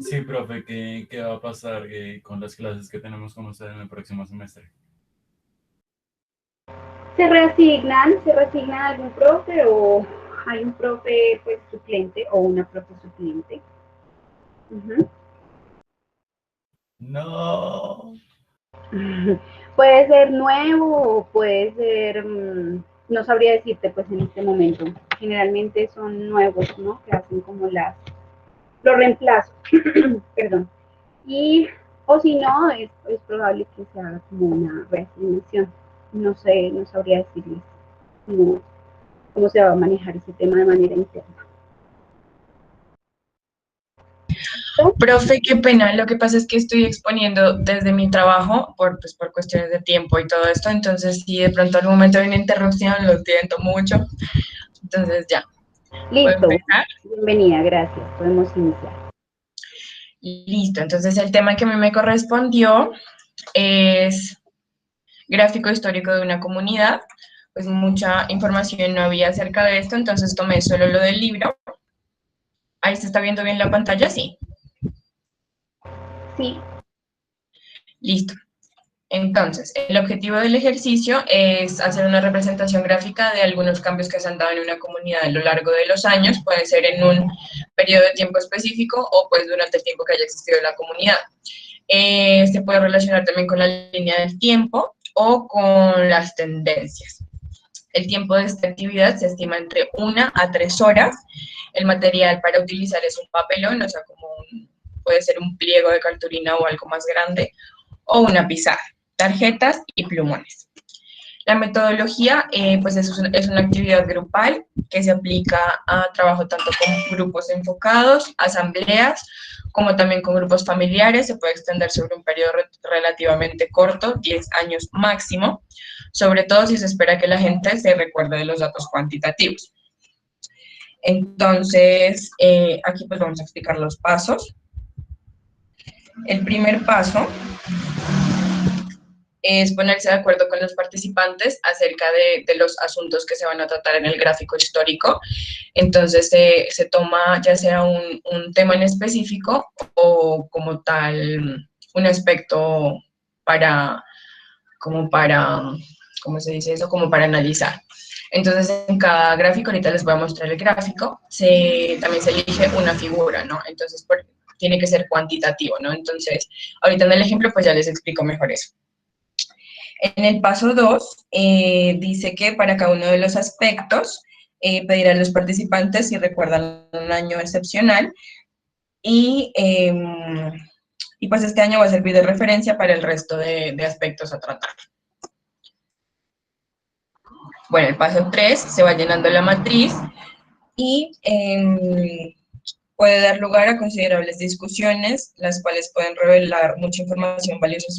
Sí, profe, ¿qué va a pasar con las clases que tenemos con usted en el próximo semestre? Se reasignan algún profe o hay un profe pues suplente o una profe suplente. Ujú. No. Puede ser nuevo o puede ser, no sabría decirte pues en este momento. Generalmente son nuevos, ¿no? Que hacen como los reemplazos, perdón. Y, o si no, es probable que se haga como una reasignación. No sé, no sabría decirles cómo se va a manejar ese tema de manera interna. ¿Listo? Profe, qué pena. Lo que pasa es que estoy exponiendo desde mi trabajo por cuestiones de tiempo y todo esto. Entonces, si de pronto en algún momento hay una interrupción, lo siento mucho. Entonces, ya, ¿puedo Listo. empezar? Bienvenida, gracias. Podemos iniciar. Listo. Entonces, el tema que a mí me correspondió es gráfico histórico de una comunidad. Pues mucha información no había acerca de esto, entonces tomé solo lo del libro. Ahí se está viendo bien la pantalla, sí. Sí, Listo. Entonces, el objetivo del ejercicio es hacer una representación gráfica de algunos cambios que se han dado en una comunidad a lo largo de los años, puede ser en un periodo de tiempo específico o pues durante el tiempo que haya existido la comunidad. Se puede relacionar también con la línea del tiempo o con las tendencias. El tiempo de esta actividad se estima entre 1 a 3 horas. El material para utilizar es un papelón, o sea, puede ser un pliego de cartulina o algo más grande, o una pizarra, tarjetas y plumones. La metodología, pues es una actividad grupal que se aplica a trabajo tanto con grupos enfocados, asambleas, como también con grupos familiares. Se puede extender sobre un periodo relativamente corto, 10 años máximo, sobre todo si se espera que la gente se recuerde de los datos cuantitativos. Entonces, aquí pues vamos a explicar los pasos. El primer paso es ponerse de acuerdo con los participantes acerca de los asuntos que se van a tratar en el gráfico histórico. Entonces se toma ya sea un tema en específico o como tal un aspecto para, como para, ¿cómo se dice eso? Como para analizar. Entonces, en cada gráfico, ahorita les voy a mostrar el gráfico, también se elige una figura, ¿no? Entonces, tiene que ser cuantitativo, ¿no? Entonces, ahorita en el ejemplo, pues ya les explico mejor eso. En el paso 2 dice que para cada uno de los aspectos pedirá a los participantes si recuerdan un año excepcional y, eh, y pues este año va a servir de referencia para el resto de aspectos a tratar. Bueno, el paso 3 se va llenando la matriz y puede dar lugar a considerables discusiones, las cuales pueden revelar mucha información valiosa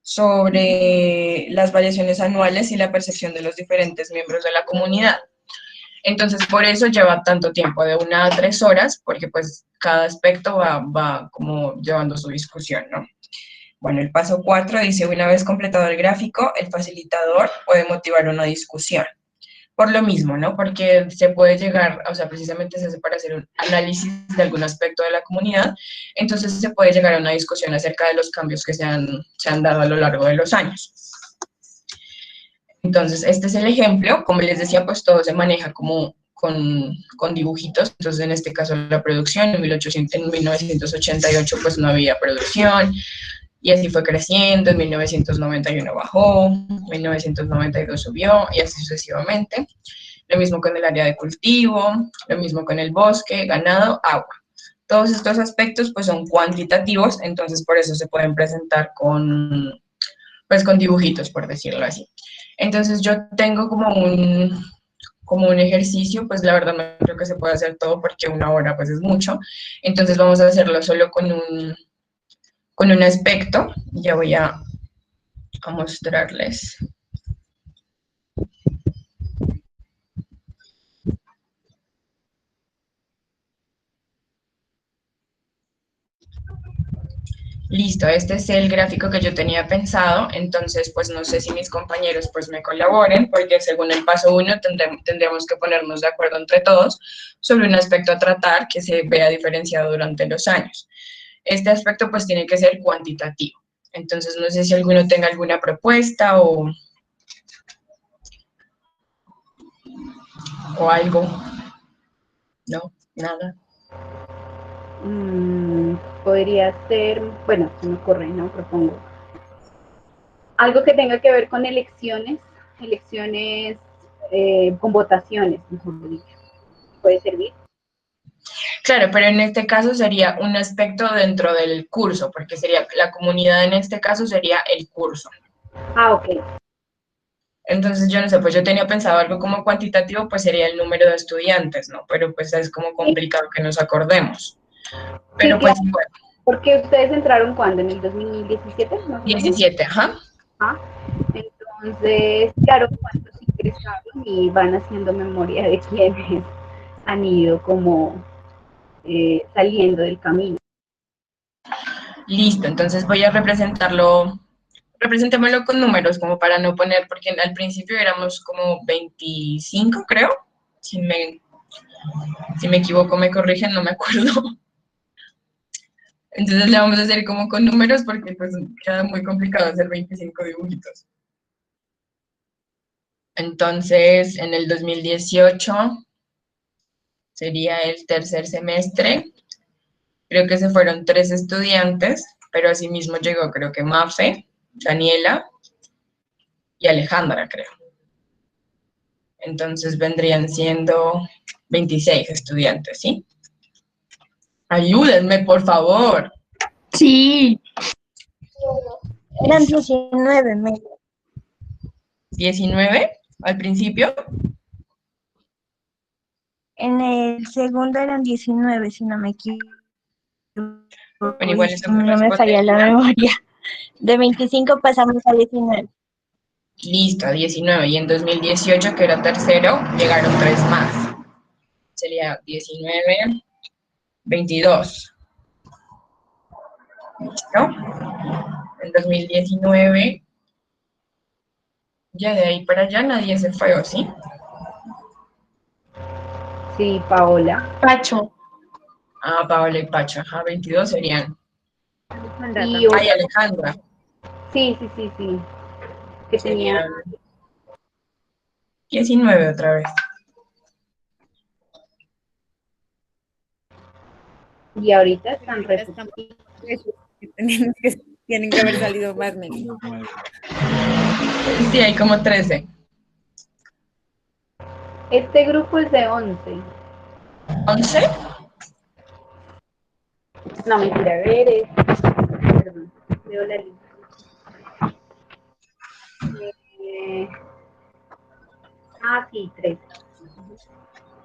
sobre las variaciones anuales y la percepción de los diferentes miembros de la comunidad. Entonces, por eso lleva tanto tiempo, de 1 a 3 horas, porque pues cada aspecto va como llevando su discusión, ¿no? Bueno, el paso 4 dice, una vez completado el gráfico, el facilitador puede motivar una discusión. Por lo mismo, ¿no? Porque se puede llegar, o sea, precisamente se hace para hacer un análisis de algún aspecto de la comunidad, entonces se puede llegar a una discusión acerca de los cambios que se han dado a lo largo de los años. Entonces, este es el ejemplo. Como les decía, pues todo se maneja como con dibujitos. Entonces, en este caso, la producción, en 1988, pues no había producción, y así fue creciendo. En 1991 bajó, en 1992 subió, y así sucesivamente. Lo mismo con el área de cultivo, lo mismo con el bosque, ganado, agua. Todos estos aspectos pues son cuantitativos, entonces por eso se pueden presentar con dibujitos, por decirlo así. Entonces yo tengo como un ejercicio, pues la verdad no creo que se pueda hacer todo porque 1 hora pues es mucho. Entonces vamos a hacerlo solo con un aspecto. Ya voy a mostrarles. Listo, este es el gráfico que yo tenía pensado, entonces pues no sé si mis compañeros pues me colaboren, porque según el paso 1 tendremos que ponernos de acuerdo entre todos sobre un aspecto a tratar que se vea diferenciado durante los años. Este aspecto pues tiene que ser cuantitativo, entonces no sé si alguno tenga alguna propuesta o algo. No, nada. Podría ser, bueno, se me ocurre, ¿no? Propongo. Algo que tenga que ver con elecciones, con votaciones, mejor dicho. ¿Puede servir? Claro, pero en este caso sería un aspecto dentro del curso, porque sería la comunidad en este caso sería el curso. Ah, ok. Entonces, yo no sé, pues yo tenía pensado algo como cuantitativo, pues sería el número de estudiantes, ¿no? Pero pues es como Sí, complicado que nos acordemos. sí, Pero pues claro. bueno, Porque ustedes entraron cuando, en el 2017, más o menos. 17, ajá. Ah, entonces, claro, cuántos ingresaron y van haciendo memoria de quienes han ido como saliendo del camino. Listo, entonces voy a representémoslo con números como para no poner, porque al principio éramos como 25, creo. Si me, si me equivoco, me corrigen, no me acuerdo. Entonces le vamos a hacer como con números porque pues queda muy complicado hacer 25 dibujitos. Entonces, en el 2018 sería el tercer semestre. Creo que se fueron 3 estudiantes, pero asimismo llegó creo que Mafe, Daniela y Alejandra, creo. Entonces vendrían siendo 26 estudiantes, ¿sí? Ayúdenme, por favor. Sí, eran Listo. 19, 19 al principio. en el segundo eran 19, si no me equivoco, Bueno, y igual si eso no me falla la correspondería. memoria. De 25 pasamos a 19. Listo, a 19. Y en 2018, que era tercero, llegaron 3 más. Sería 19, 22. ¿Listo? En 2019, ya de ahí para allá nadie se fue, ¿o sí? Sí, Paola. Pacho. Ah, Paola y Pacho, ajá, 22 serían. Y Ay, otra, Alejandra, sí, sí, sí, sí, que tenía, serían 19 otra vez. y ahorita están Ahorita estamos reducidos. tienen que haber salido más menos. Sí, hay como 13. Este grupo es de 11. 11. No, mentira, a ver, perdón, veo la lista. Eh, sí, 13.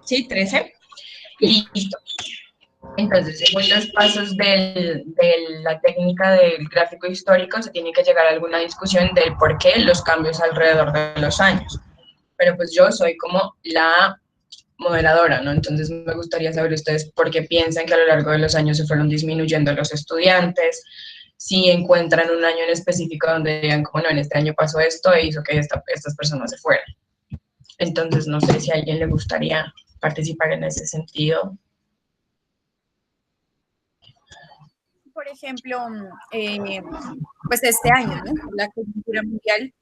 Sí, 13. Listo. Entonces, según los pasos de la técnica del gráfico histórico, se tiene que llegar a alguna discusión del por qué los cambios alrededor de los años. Pero pues yo soy como la moderadora, ¿no? Entonces me gustaría saber ustedes por qué piensan que a lo largo de los años se fueron disminuyendo los estudiantes, si encuentran un año en específico donde digan, como no, en este año pasó esto e hizo que estas personas se fueran. Entonces no sé si a alguien le gustaría participar en ese sentido. Por ejemplo, pues este año, ¿no? La coyuntura mundial,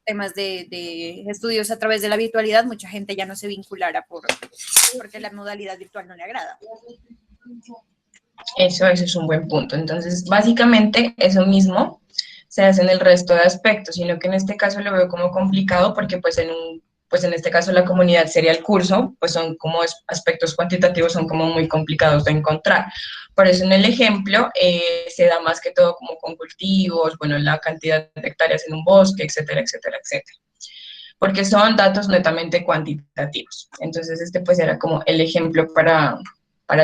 temas de estudios a través de la virtualidad, mucha gente ya no se vinculará porque la modalidad virtual no le agrada. Eso es un buen punto. Entonces, básicamente, eso mismo se hace en el resto de aspectos, sino que en este caso lo veo como complicado porque pues en este caso la comunidad sería el curso, pues son como aspectos cuantitativos, son como muy complicados de encontrar. Por eso en el ejemplo se da más que todo como con cultivos, bueno, la cantidad de hectáreas en un bosque, etcétera, etcétera, etcétera. Porque son datos netamente cuantitativos. Entonces este pues era como el ejemplo para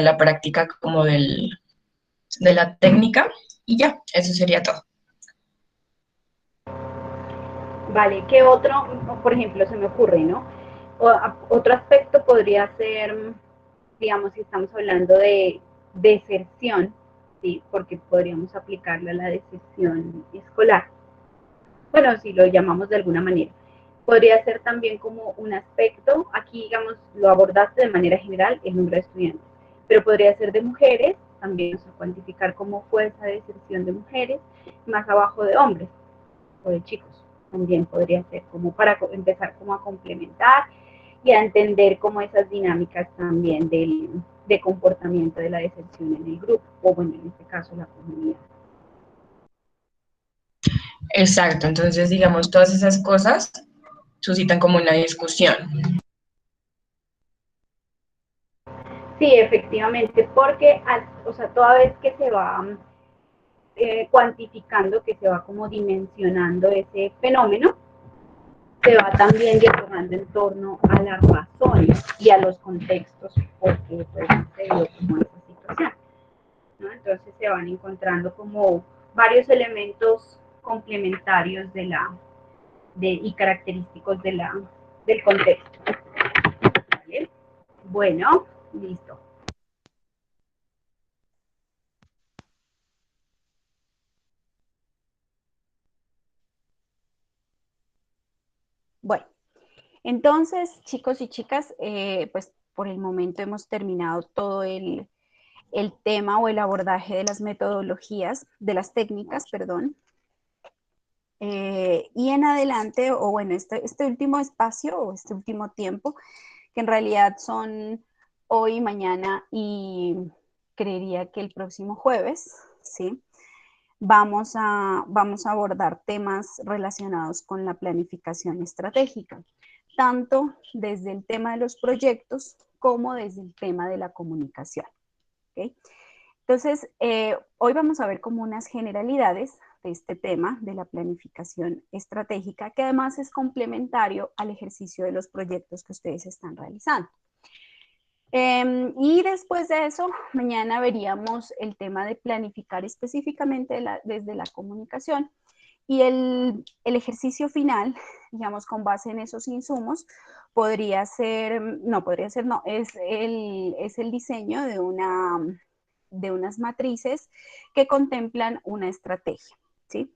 la práctica como de la técnica y ya, eso sería todo. Vale, ¿qué otro, por ejemplo, se me ocurre, ¿no? Otro aspecto podría ser, digamos, si estamos hablando de deserción, ¿sí? Porque podríamos aplicarla a la deserción escolar. Bueno, si lo llamamos de alguna manera. Podría ser también como un aspecto, aquí digamos, lo abordaste de manera general, el número de estudiantes, pero podría ser de mujeres, también, o sea, cuantificar cómo fue esa deserción de mujeres, más abajo de hombres o de chicos, también podría ser como para empezar como a complementar y a entender como esas dinámicas también de comportamiento de la deserción en el grupo, o bueno, en este caso la comunidad. Exacto, entonces digamos todas esas cosas suscitan como una discusión. Sí, efectivamente, porque o sea, toda vez que se va cuantificando, que se va como dimensionando ese fenómeno, se va también dialogando en torno a las razones y a los contextos por qué pues, se dio como esa situación, ¿no? Entonces se van encontrando como varios elementos complementarios y característicos del contexto. ¿Vale? Bueno, listo. Bueno, entonces, chicos y chicas, pues por el momento hemos terminado todo el tema o el abordaje de las metodologías, de las técnicas, perdón. Y en adelante, o bueno, este último espacio o este último tiempo, que en realidad son hoy, mañana y creería que el próximo jueves, ¿sí? Vamos a abordar temas relacionados con la planificación estratégica, tanto desde el tema de los proyectos como desde el tema de la comunicación. ¿Okay? Entonces, hoy vamos a ver como unas generalidades de este tema de la planificación estratégica, que además es complementario al ejercicio de los proyectos que ustedes están realizando. Y después de eso, mañana veríamos el tema de planificar específicamente desde la comunicación y el ejercicio final, digamos, con base en esos insumos, es el diseño de unas matrices que contemplan una estrategia, ¿sí?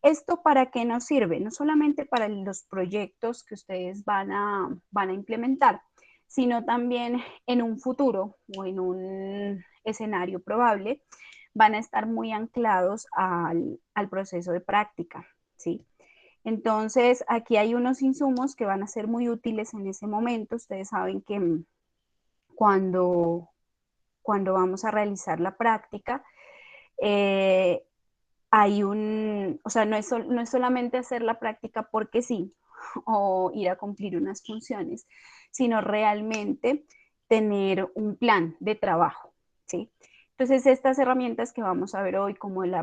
¿Esto para qué nos sirve? No solamente para los proyectos que ustedes van a implementar, sino también en un futuro o en un escenario probable, van a estar muy anclados al proceso de práctica, ¿sí? Entonces, aquí hay unos insumos que van a ser muy útiles en ese momento. Ustedes saben que cuando vamos a realizar la práctica, o sea, no es solamente hacer la práctica porque sí, o ir a cumplir unas funciones, sino realmente tener un plan de trabajo, ¿sí? Entonces, estas herramientas que vamos a ver hoy, como el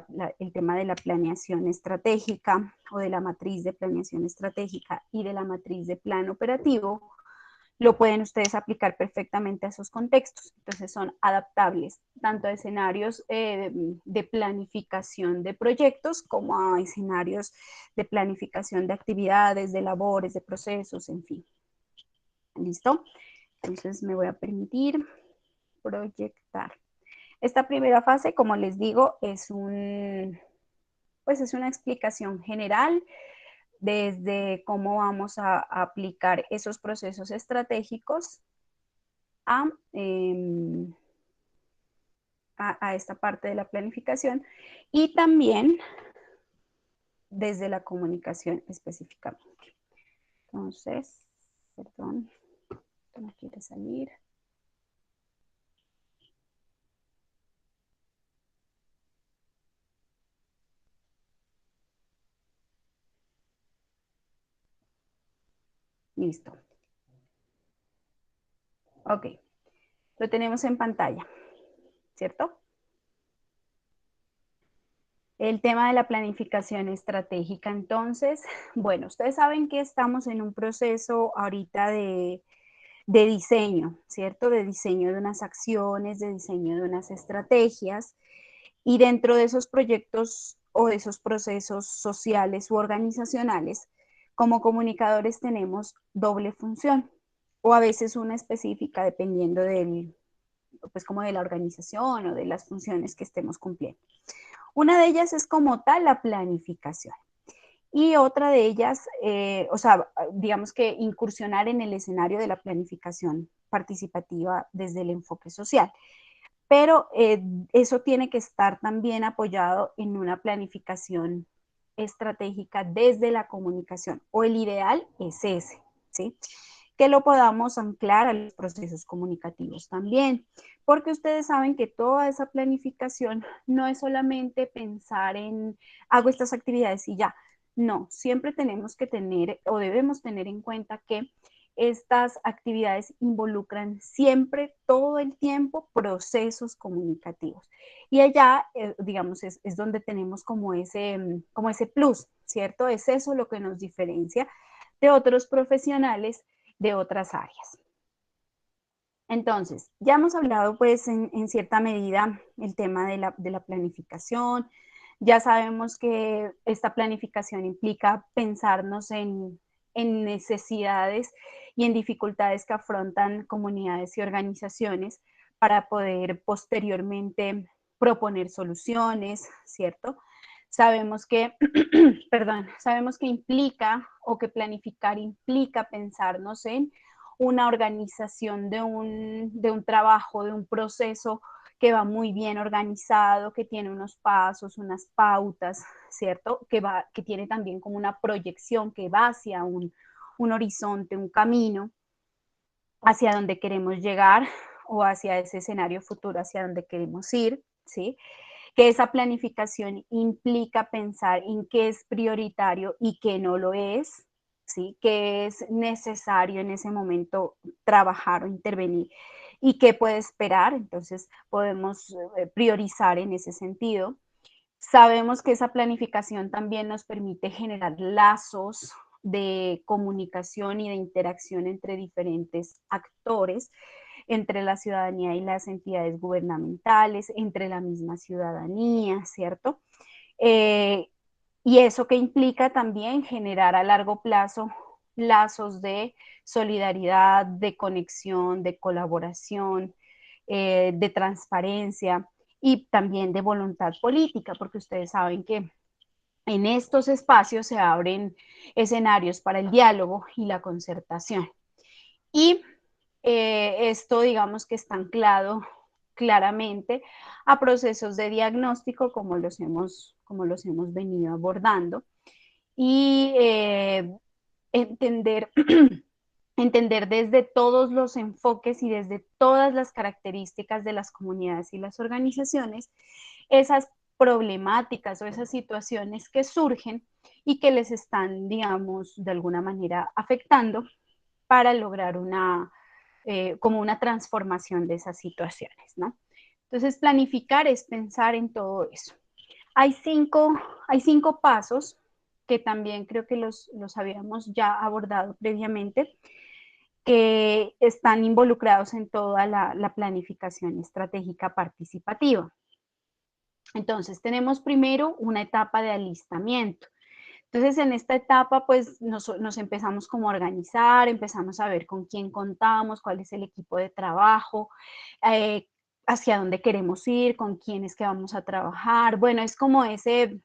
tema de la planeación estratégica o de la matriz de planeación estratégica y de la matriz de plan operativo, lo pueden ustedes aplicar perfectamente a esos contextos. Entonces son adaptables tanto a escenarios de planificación de proyectos como a escenarios de planificación de actividades, de labores, de procesos, en fin. ¿Listo? Entonces me voy a permitir proyectar. Esta primera fase, como les digo, es una explicación general desde cómo vamos a aplicar esos procesos estratégicos a esta parte de la planificación y también desde la comunicación específicamente. Entonces, perdón, esto no quiere salir. Listo. Ok, lo tenemos en pantalla, ¿cierto? El tema de la planificación estratégica, entonces, bueno, ustedes saben que estamos en un proceso ahorita de diseño, ¿cierto? De diseño de unas acciones, de diseño de unas estrategias, y dentro de esos proyectos o de esos procesos sociales u organizacionales, como comunicadores tenemos doble función, o a veces una específica dependiendo pues como de la organización o de las funciones que estemos cumpliendo. Una de ellas es como tal la planificación. Y otra de ellas, o sea, digamos que incursionar en el escenario de la planificación participativa desde el enfoque social. Pero eso tiene que estar también apoyado en una planificación estratégica desde la comunicación, o el ideal es ese, ¿sí? Que lo podamos anclar a los procesos comunicativos también, porque ustedes saben que toda esa planificación no es solamente pensar en hago estas actividades y ya, no, siempre tenemos que tener o debemos tener en cuenta que estas actividades involucran siempre, todo el tiempo, procesos comunicativos. Y allá, digamos, es donde tenemos como ese plus, ¿cierto? Es eso lo que nos diferencia de otros profesionales de otras áreas. Entonces, ya hemos hablado pues en cierta medida el tema de la planificación. Ya sabemos que esta planificación implica pensarnos en necesidades y en dificultades que afrontan comunidades y organizaciones para poder posteriormente proponer soluciones, ¿cierto? Sabemos que, perdón, sabemos que implica o que planificar implica pensarnos en una organización de un trabajo, de un proceso que va muy bien organizado, que tiene unos pasos, unas pautas, ¿cierto? Que tiene también como una proyección que va hacia un horizonte, un camino hacia donde queremos llegar o hacia ese escenario futuro, hacia donde queremos ir, ¿sí? Que esa planificación implica pensar en qué es prioritario y qué no lo es, ¿sí? Qué es necesario en ese momento trabajar o intervenir y qué puede esperar. Entonces podemos priorizar en ese sentido. Sabemos que esa planificación también nos permite generar lazos de comunicación y de interacción entre diferentes actores, entre la ciudadanía y las entidades gubernamentales, entre la misma ciudadanía, ¿cierto? Y eso que implica también generar a largo plazo lazos de solidaridad, de conexión, de colaboración, de transparencia y también de voluntad política, porque ustedes saben que en estos espacios se abren escenarios para el diálogo y la concertación. Y esto, digamos que está anclado claramente a procesos de diagnóstico como los hemos venido abordando y entender, entender desde todos los enfoques y desde todas las características de las comunidades y las organizaciones esas problemáticas o esas situaciones que surgen y que les están, digamos, de alguna manera afectando para lograr como una transformación de esas situaciones, ¿no? Entonces, planificar es pensar en todo eso. Hay cinco pasos que también creo que los habíamos ya abordado previamente, que están involucrados en toda la planificación estratégica participativa. Entonces, tenemos primero una etapa de alistamiento. Entonces, en esta etapa, pues nos empezamos como a organizar, empezamos a ver con quién contamos, cuál es el equipo de trabajo, hacia dónde queremos ir, con quién es que vamos a trabajar. Bueno, es como ese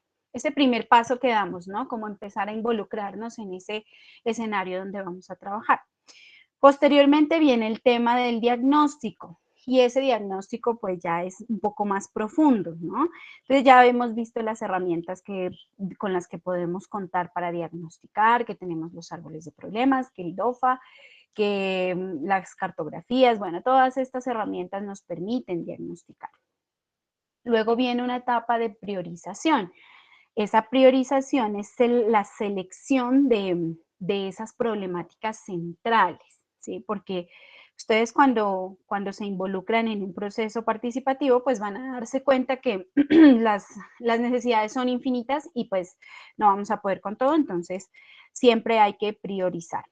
primer paso que damos, ¿no? Como empezar a involucrarnos en ese escenario donde vamos a trabajar. Posteriormente viene el tema del diagnóstico. Y ese diagnóstico pues ya es un poco más profundo, ¿no? Entonces ya hemos visto las herramientas con las que podemos contar para diagnosticar, que tenemos los árboles de problemas, que el DOFA, que las cartografías, bueno, todas estas herramientas nos permiten diagnosticar. Luego viene una etapa de priorización. Esa priorización es la selección de esas problemáticas centrales, ¿sí? Porque ustedes cuando se involucran en un proceso participativo, pues van a darse cuenta que las necesidades son infinitas y pues no vamos a poder con todo, entonces siempre hay que priorizar.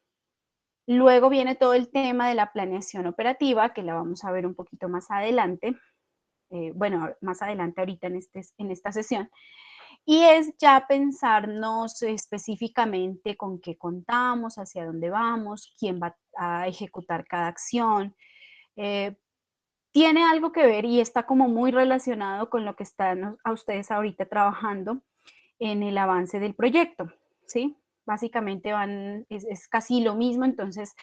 Luego viene todo el tema de la planeación operativa, que la vamos a ver un poquito más adelante, bueno, más adelante ahorita en esta sesión, y es ya pensarnos específicamente con qué contamos, hacia dónde vamos, quién va a ejecutar cada acción, tiene algo que ver y está como muy relacionado con lo que están a ustedes ahorita trabajando en el avance del proyecto, ¿sí? Básicamente es casi lo mismo, entonces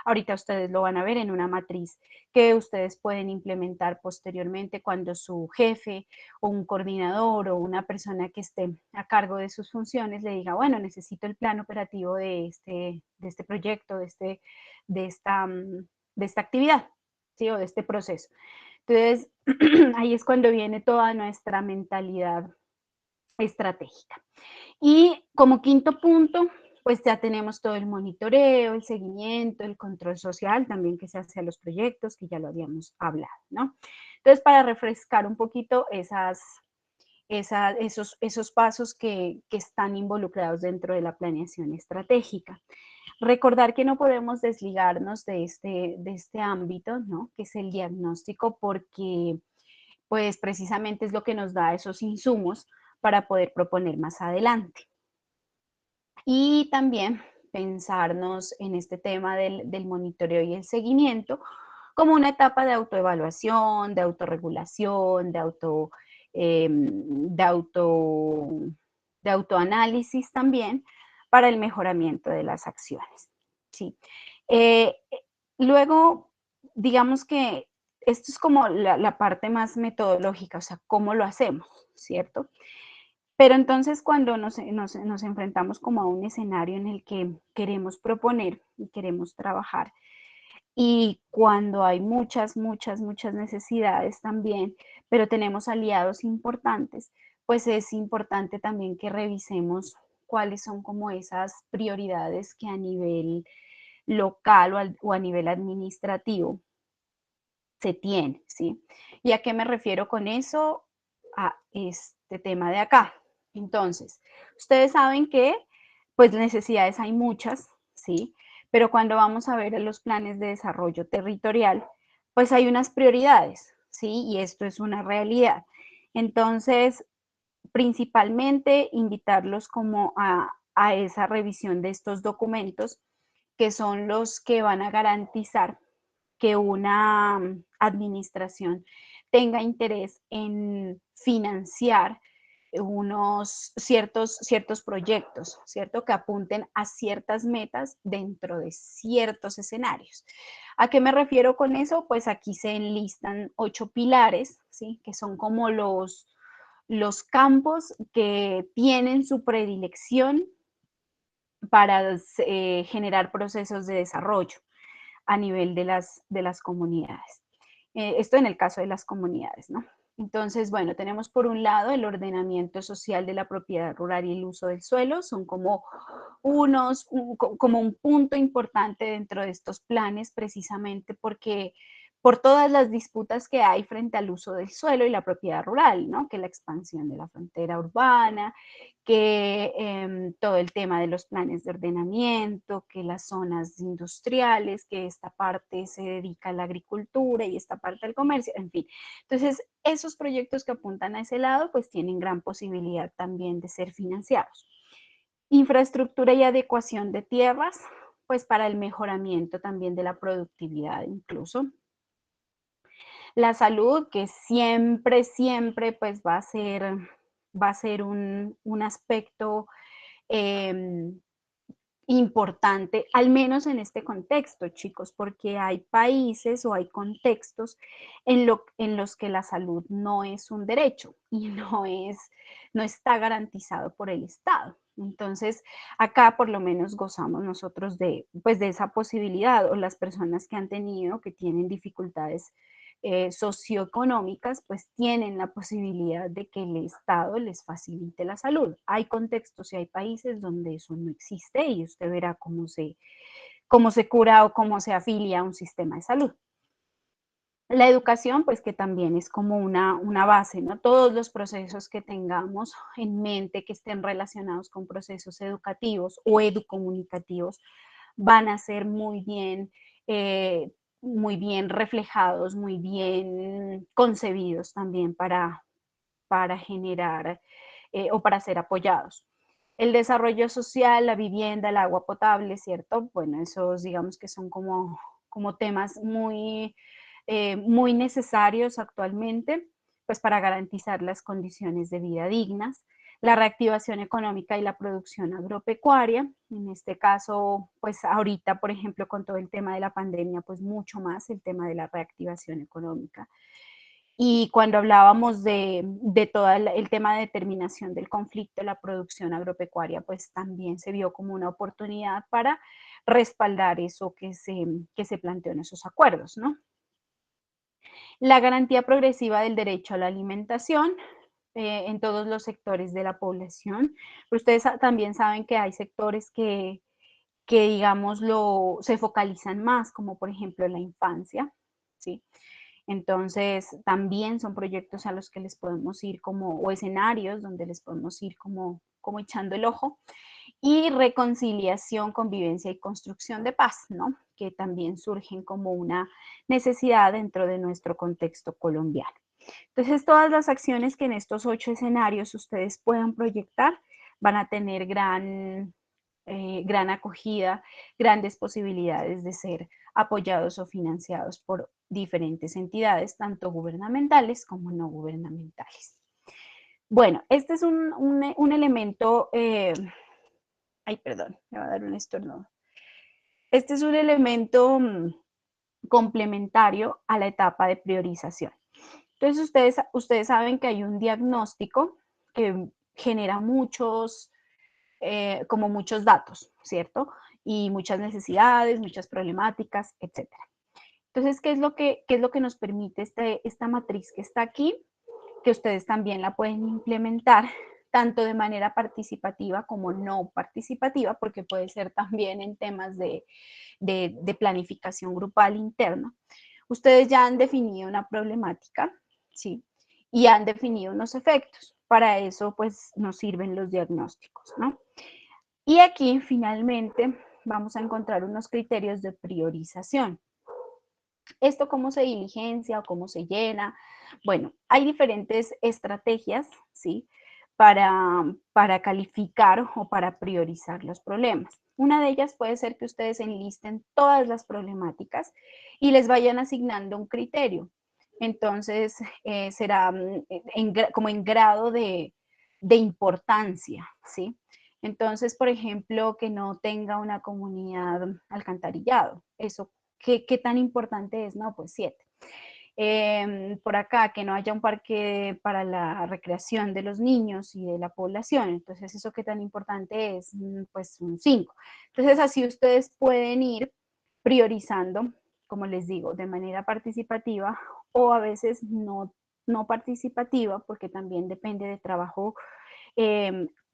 ahorita ustedes lo van a ver en una matriz que ustedes pueden implementar posteriormente cuando su jefe o un coordinador o una persona que esté a cargo de sus funciones le diga, bueno, necesito el plan operativo de este proyecto, de esta actividad, ¿sí? O de este proceso. Entonces, ahí es cuando viene toda nuestra mentalidad estratégica. Y como quinto punto, pues ya tenemos todo el monitoreo, el seguimiento, el control social también que se hace a los proyectos, que ya lo habíamos hablado, ¿no? Entonces, para refrescar un poquito esos pasos que están involucrados dentro de la planeación estratégica. Recordar que no podemos desligarnos de este ámbito, ¿no? Que es el diagnóstico, porque pues precisamente es lo que nos da esos insumos para poder proponer más adelante. Y también pensarnos en este tema del monitoreo y el seguimiento como una etapa de autoevaluación, de autorregulación, de autoanálisis también para el mejoramiento de las acciones. ¿Sí? Luego, digamos que esto es como la parte más metodológica, o sea, cómo lo hacemos, ¿cierto? Pero entonces cuando nos enfrentamos como a un escenario en el que queremos proponer y queremos trabajar, y cuando hay muchas necesidades también, pero tenemos aliados importantes, pues es importante también que revisemos cuáles son como esas prioridades que a nivel local o a nivel administrativo se tiene, ¿sí? ¿Y a qué me refiero con eso? A este tema de acá. Entonces, ustedes saben que pues necesidades hay muchas, ¿sí? Pero cuando vamos a ver los planes de desarrollo territorial, pues hay unas prioridades, ¿sí? Y esto es una realidad. Entonces, principalmente invitarlos como a esa revisión de estos documentos, que son los que van a garantizar que una administración tenga interés en financiar unos ciertos proyectos, ¿cierto? Que apunten a ciertas metas dentro de ciertos escenarios. ¿A qué me refiero con eso? Pues aquí se enlistan 8 pilares, ¿sí? Que son como los campos que tienen su predilección para generar procesos de desarrollo a nivel de las comunidades. Esto en el caso de las comunidades, ¿no? Entonces, bueno, tenemos por un lado el ordenamiento social de la propiedad rural y el uso del suelo, son como como un punto importante dentro de estos planes, precisamente porque por todas las disputas que hay frente al uso del suelo y la propiedad rural, ¿no? Que la expansión de la frontera urbana, que todo el tema de los planes de ordenamiento, que las zonas industriales, que esta parte se dedica a la agricultura y esta parte al comercio, en fin. Entonces, esos proyectos que apuntan a ese lado, pues tienen gran posibilidad también de ser financiados. Infraestructura y adecuación de tierras, pues para el mejoramiento también de la productividad incluso. La salud, que siempre, pues va a ser un aspecto importante, al menos en este contexto, chicos, porque hay países o hay contextos en los que la salud no es un derecho y no está garantizado por el Estado. Entonces, acá por lo menos gozamos nosotros pues de esa posibilidad, o las personas que tienen dificultades socioeconómicas, pues tienen la posibilidad de que el Estado les facilite la salud. Hay contextos y hay países donde eso no existe y usted verá cómo se cura o cómo se afilia a un sistema de salud. La educación, pues que también es como una base, ¿no? Todos los procesos que tengamos en mente que estén relacionados con procesos educativos o educomunicativos van a ser muy bien reflejados, muy bien concebidos también para generar o para ser apoyados. El desarrollo social, la vivienda, el agua potable, ¿cierto? Bueno, esos digamos que son como temas muy muy necesarios actualmente, pues para garantizar las condiciones de vida dignas, la reactivación económica y la producción agropecuaria. En este caso, pues ahorita, por ejemplo, con todo el tema de la pandemia, pues mucho más el tema de la reactivación económica. Y cuando hablábamos de todo el tema de determinación del conflicto, la producción agropecuaria, pues también se vio como una oportunidad para respaldar eso que se planteó en esos acuerdos, ¿no? La garantía progresiva del derecho a la alimentación en todos los sectores de la población. Pero ustedes también saben que hay sectores que digamos, se focalizan más, como por ejemplo la infancia, ¿sí? Entonces, también son proyectos a los que les podemos ir como, o escenarios donde les podemos ir como echando el ojo. Y reconciliación, convivencia y construcción de paz, ¿no? Que también surgen como una necesidad dentro de nuestro contexto colombiano. Entonces, todas las acciones que en estos 8 escenarios ustedes puedan proyectar van a tener gran acogida, grandes posibilidades de ser apoyados o financiados por diferentes entidades, tanto gubernamentales como no gubernamentales. Bueno, este es un elemento, ay, perdón, me va a dar un estornudo. Este es un elemento complementario a la etapa de priorización. Entonces, ustedes saben que hay un diagnóstico que genera muchos datos, ¿cierto? Y muchas necesidades, muchas problemáticas, etc. Entonces, ¿qué es lo que nos permite esta matriz que está aquí? Que ustedes también la pueden implementar tanto de manera participativa como no participativa, porque puede ser también en temas de planificación grupal interna. Ustedes ya han definido una problemática, ¿sí? Y han definido unos efectos. Para eso, pues, nos sirven los diagnósticos, ¿no? Y aquí, finalmente, vamos a encontrar unos criterios de priorización. ¿Esto cómo se diligencia o cómo se llena? Bueno, hay diferentes estrategias, ¿sí? Para calificar o para priorizar los problemas. Una de ellas puede ser que ustedes enlisten todas las problemáticas y les vayan asignando un criterio. Entonces, será como en grado de importancia, ¿sí? Entonces, por ejemplo, que no tenga una comunidad alcantarillado. Eso, ¿qué tan importante es? No, pues 7. Por acá, que no haya un parque para la recreación de los niños y de la población. Entonces, ¿eso qué tan importante es? Pues un 5. Entonces, así ustedes pueden ir priorizando, como les digo, de manera participativa o a veces no participativa, porque también depende de trabajo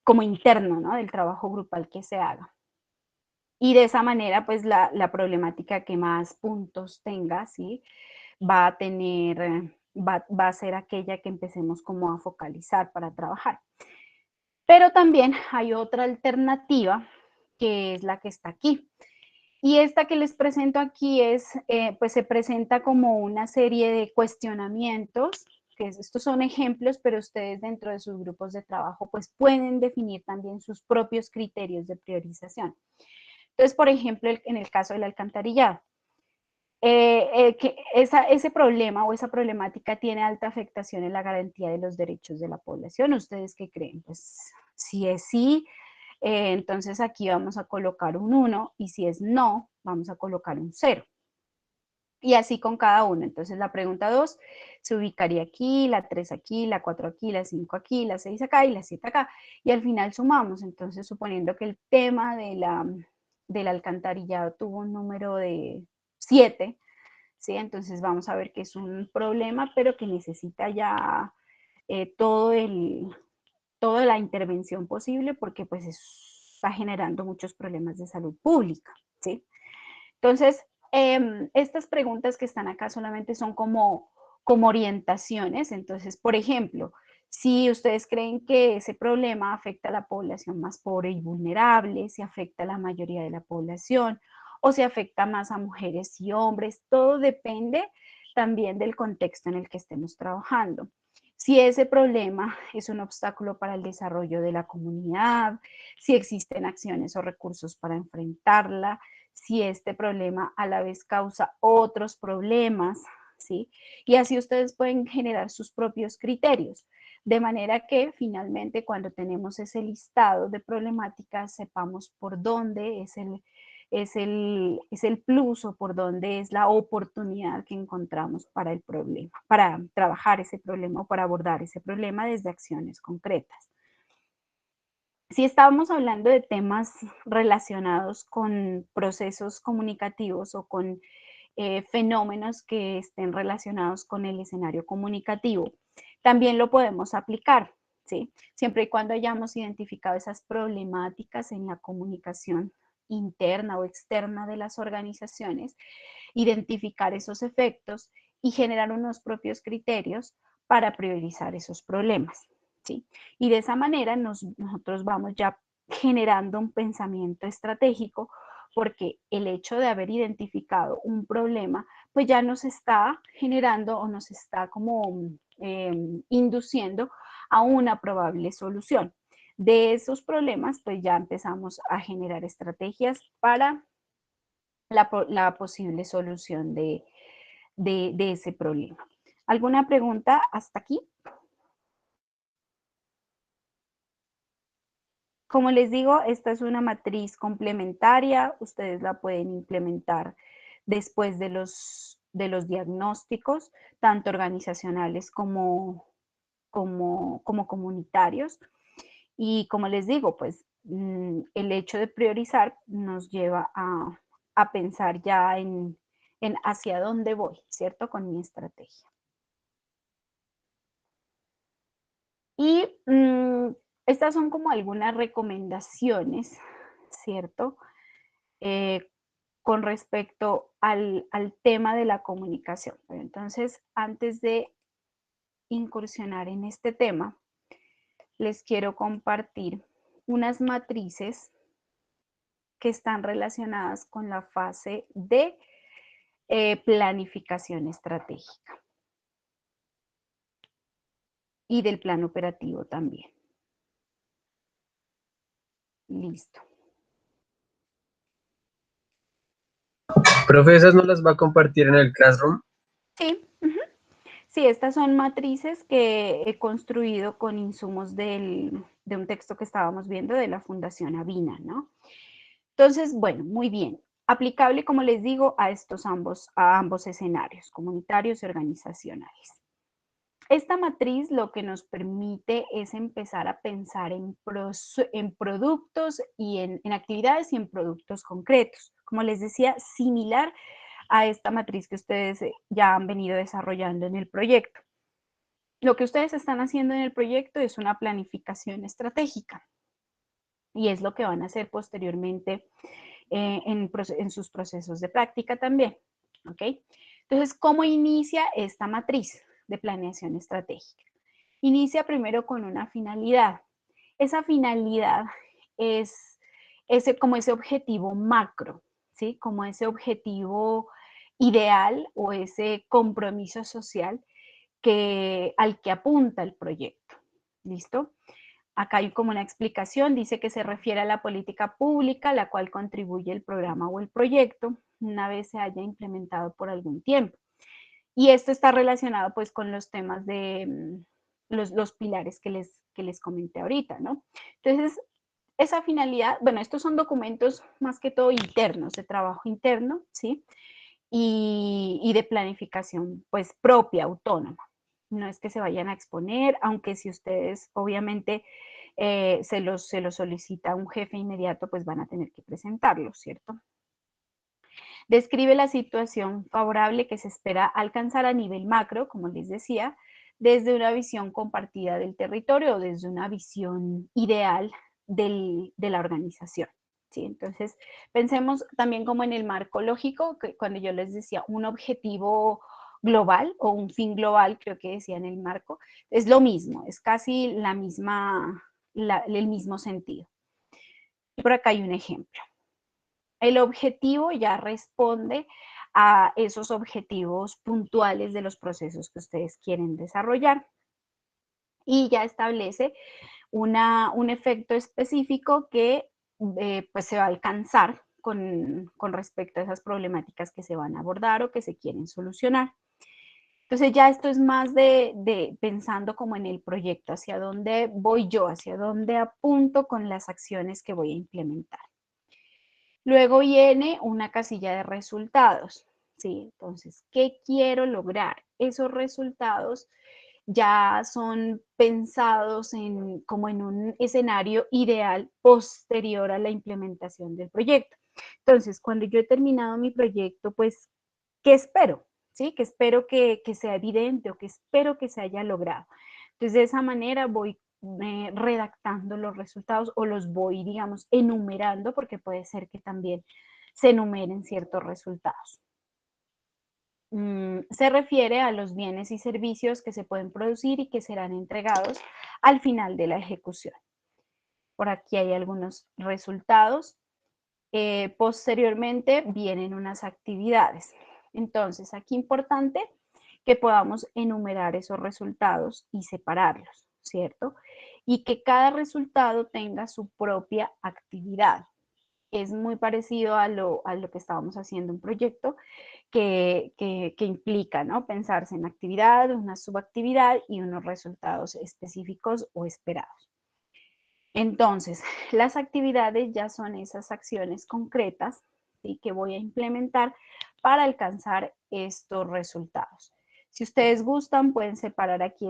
como interno, ¿no? Del trabajo grupal que se haga. Y de esa manera, pues la problemática que más puntos tenga, ¿sí? Va a tener, va a ser aquella que empecemos como a focalizar para trabajar. Pero también hay otra alternativa que es la que está aquí. Y esta que les presento aquí es, pues se presenta como una serie de cuestionamientos, que estos son ejemplos, pero ustedes dentro de sus grupos de trabajo pues pueden definir también sus propios criterios de priorización. Entonces, por ejemplo, en el caso del alcantarillado, que ese problema o esa problemática tiene alta afectación en la garantía de los derechos de la población. ¿Ustedes qué creen? Pues si es sí, entonces aquí vamos a colocar un 1 y si es no, vamos a colocar un 0. Y así con cada uno. Entonces la pregunta 2 se ubicaría aquí, la 3 aquí, la 4 aquí, la 5 aquí, la 6 acá y la 7 acá. Y al final sumamos. Entonces suponiendo que el tema del alcantarillado tuvo un número de 7, ¿sí? Entonces vamos a ver que es un problema, pero que necesita ya toda la intervención posible porque pues está generando muchos problemas de salud pública, ¿sí? Entonces, estas preguntas que están acá solamente son como orientaciones. Entonces, por ejemplo, si ustedes creen que ese problema afecta a la población más pobre y vulnerable, si afecta a la mayoría de la población o si afecta más a mujeres y hombres, todo depende también del contexto en el que estemos trabajando. Si ese problema es un obstáculo para el desarrollo de la comunidad, si existen acciones o recursos para enfrentarla, si este problema a la vez causa otros problemas, ¿sí? Y así ustedes pueden generar sus propios criterios, de manera que finalmente cuando tenemos ese listado de problemáticas sepamos por dónde es el plus o por dónde es la oportunidad que encontramos para el problema, para trabajar ese problema o para abordar ese problema desde acciones concretas. Si estábamos hablando de temas relacionados con procesos comunicativos o con fenómenos que estén relacionados con el escenario comunicativo, también lo podemos aplicar, ¿sí? Siempre y cuando hayamos identificado esas problemáticas en la comunicación interna o externa de las organizaciones, identificar esos efectos y generar unos propios criterios para priorizar esos problemas, ¿sí? Y de esa manera nosotros vamos ya generando un pensamiento estratégico, porque el hecho de haber identificado un problema, pues ya nos está generando o nos está como induciendo a una probable solución. De esos problemas, pues ya empezamos a generar estrategias para la posible solución de ese problema. ¿Alguna pregunta hasta aquí? Como les digo, esta es una matriz complementaria, ustedes la pueden implementar después de los diagnósticos, tanto organizacionales como comunitarios. Y como les digo, pues el hecho de priorizar nos lleva a pensar ya en hacia dónde voy, ¿cierto? Con mi estrategia. Y estas son como algunas recomendaciones, ¿cierto? Con respecto al tema de la comunicación. Entonces, antes de incursionar en este tema, les quiero compartir unas matrices que están relacionadas con la fase de planificación estratégica y del plan operativo también. Listo. Profe, ¿esas no las va a compartir en el Classroom? Sí, sí, estas son matrices que he construido con insumos de un texto que estábamos viendo de la Fundación Avina, ¿no? Entonces, bueno, muy bien. Aplicable, como les digo, a ambos escenarios, comunitarios y organizacionales. Esta matriz lo que nos permite es empezar a pensar en productos y en actividades y en productos concretos. Como les decía, similar a esta matriz que ustedes ya han venido desarrollando en el proyecto. Lo que ustedes están haciendo en el proyecto es una planificación estratégica y es lo que van a hacer posteriormente en sus procesos de práctica también. ¿Ok? Entonces, ¿cómo inicia esta matriz de planeación estratégica? Inicia primero con una finalidad. Esa finalidad es como ese objetivo macro, ¿sí? Como ese objetivo ideal o ese compromiso social al que apunta el proyecto. ¿Listo? Acá hay como una explicación, dice que se refiere a la política pública a la cual contribuye el programa o el proyecto una vez se haya implementado por algún tiempo. Y esto está relacionado pues con los temas de los pilares que les comenté ahorita, ¿no? Entonces, esa finalidad, bueno, estos son documentos más que todo internos, de trabajo interno, ¿sí? Y de planificación pues propia, autónoma. No es que se vayan a exponer, aunque si ustedes obviamente se los solicita un jefe inmediato, pues van a tener que presentarlo, ¿cierto? Describe la situación favorable que se espera alcanzar a nivel macro, como les decía, desde una visión compartida del territorio o desde una visión ideal de la organización. ¿Sí? Entonces, pensemos también como en el marco lógico, que cuando yo les decía un objetivo global o un fin global, creo que decía en el marco, es lo mismo, es casi el mismo sentido. Y por acá hay un ejemplo. El objetivo ya responde a esos objetivos puntuales de los procesos que ustedes quieren desarrollar y ya establece un efecto específico que pues se va a alcanzar con respecto a esas problemáticas que se van a abordar o que se quieren solucionar. Entonces ya esto es más de pensando como en el proyecto, hacia dónde voy yo, hacia dónde apunto con las acciones que voy a implementar. Luego viene una casilla de resultados, ¿sí? Entonces, ¿qué quiero lograr? Esos resultados ya son pensados como en un escenario ideal posterior a la implementación del proyecto. Entonces, cuando yo he terminado mi proyecto, pues, ¿qué espero? ¿Sí? Que espero que sea evidente o que espero que se haya logrado. Entonces, de esa manera voy redactando los resultados o los voy, digamos, enumerando, porque puede ser que también se enumeren ciertos resultados. Se refiere a los bienes y servicios que se pueden producir y que serán entregados al final de la ejecución. Por aquí hay algunos resultados. Posteriormente vienen unas actividades. Entonces, aquí importante que podamos enumerar esos resultados y separarlos, ¿cierto? Y que cada resultado tenga su propia actividad. Es muy parecido a lo que estábamos haciendo en proyecto, que implica, ¿no? Pensarse en actividad, una subactividad y unos resultados específicos o esperados. Entonces, las actividades ya son esas acciones concretas, ¿sí? Que voy a implementar para alcanzar estos resultados. Si ustedes gustan, pueden separar aquí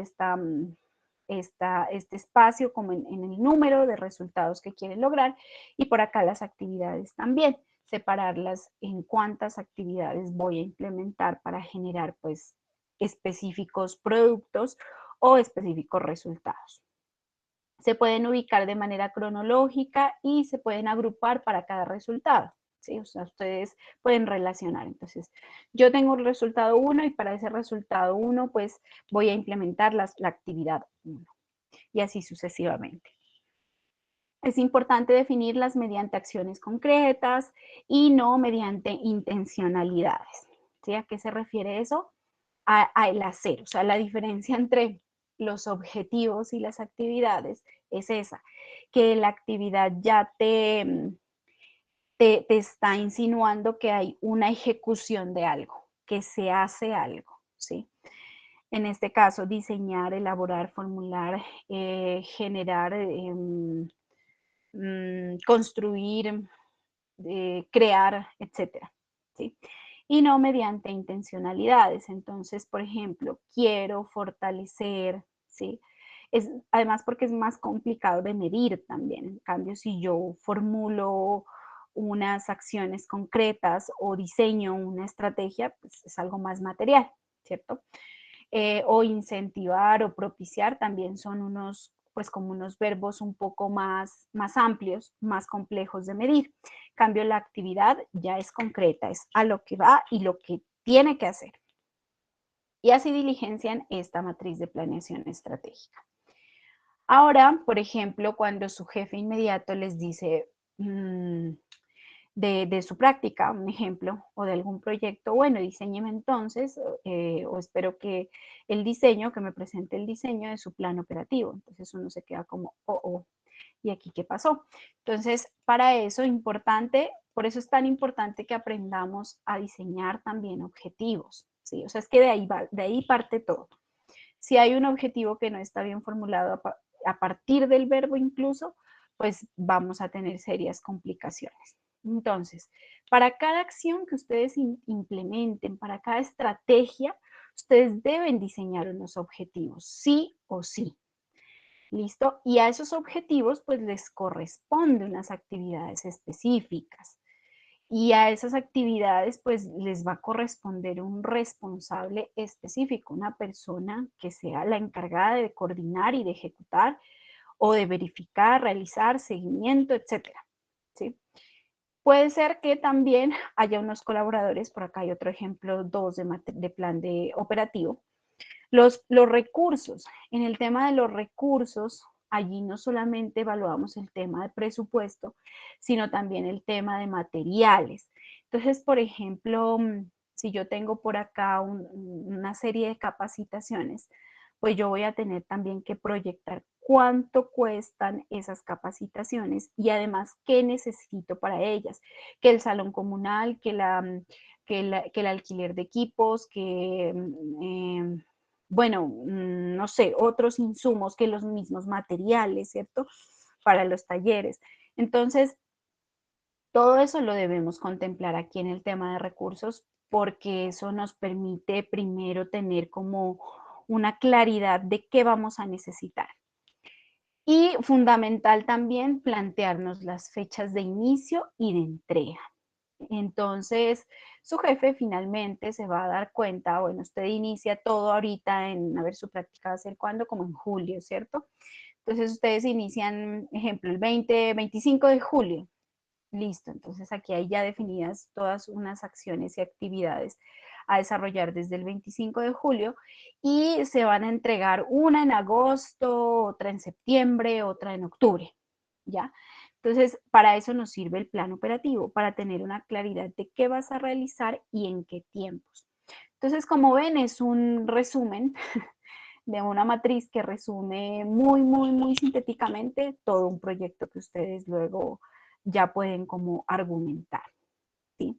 este espacio como en el número de resultados que quieren lograr y por acá las actividades también, separarlas en cuántas actividades voy a implementar para generar pues específicos productos o específicos resultados. Se pueden ubicar de manera cronológica y se pueden agrupar para cada resultado, ¿sí? O sea, ustedes pueden relacionar. Entonces, yo tengo el resultado 1 y para ese resultado 1, pues voy a implementar la actividad 1 y así sucesivamente. Es importante definirlas mediante acciones concretas y no mediante intencionalidades, ¿sí? ¿A qué se refiere eso? A el hacer, o sea, la diferencia entre los objetivos y las actividades es esa, que la actividad ya te está insinuando que hay una ejecución de algo, que se hace algo, ¿sí? En este caso, diseñar, elaborar, formular, generar, construir, crear, etcétera, ¿sí? Y no mediante intencionalidades. Entonces, por ejemplo, quiero fortalecer, ¿sí? Además porque es más complicado de medir también. En cambio, si yo formulo unas acciones concretas o diseño una estrategia, pues es algo más material, ¿cierto? O incentivar o propiciar también son unos, pues como unos verbos un poco más amplios, más complejos de medir. En cambio, la actividad ya es concreta, es a lo que va y lo que tiene que hacer. Y así diligencian esta matriz de planeación estratégica. Ahora, por ejemplo, cuando su jefe inmediato les dice de su práctica, un ejemplo, o de algún proyecto, bueno, diseñeme entonces, o espero que el diseño, que me presente el diseño de su plan operativo. Entonces uno se queda como, ¿y aquí qué pasó? Entonces, para eso importante, por eso es tan importante que aprendamos a diseñar también objetivos, ¿sí? O sea, es que de ahí parte todo. Si hay un objetivo que no está bien formulado a partir del verbo incluso, pues vamos a tener serias complicaciones. Entonces, para cada acción que ustedes implementen, para cada estrategia, ustedes deben diseñar unos objetivos, sí o sí. ¿Listo? Y a esos objetivos, pues les corresponden unas actividades específicas. Y a esas actividades, pues les va a corresponder un responsable específico, una persona que sea la encargada de coordinar y de ejecutar o de verificar, realizar, seguimiento, etcétera, ¿sí? Puede ser que también haya unos colaboradores, por acá hay otro ejemplo 2 de plan de operativo. Los recursos, en el tema de los recursos, allí no solamente evaluamos el tema de presupuesto, sino también el tema de materiales. Entonces, por ejemplo, si yo tengo por acá una serie de capacitaciones, pues yo voy a tener también que proyectar cuánto cuestan esas capacitaciones y además qué necesito para ellas, que el salón comunal, que que el alquiler de equipos, que, bueno, no sé, otros insumos, que los mismos materiales, ¿cierto? Para los talleres. Entonces, todo eso lo debemos contemplar aquí en el tema de recursos, porque eso nos permite primero tener como una claridad de qué vamos a necesitar. Y fundamental también plantearnos las fechas de inicio y de entrega. Entonces, su jefe finalmente se va a dar cuenta, bueno, usted inicia todo ahorita en, a ver, su práctica va a ser cuándo, como en julio, ¿cierto? Entonces, ustedes inician, ejemplo, el 25 de julio. Listo, entonces aquí hay ya definidas todas unas acciones y actividades a desarrollar desde el 25 de julio y se van a entregar una en agosto, otra en septiembre, otra en octubre, ¿ya? Entonces, para eso nos sirve el plan operativo, para tener una claridad de qué vas a realizar y en qué tiempos. Entonces, como ven, es un resumen de una matriz que resume muy sintéticamente todo un proyecto que ustedes luego ya pueden como argumentar, ¿sí?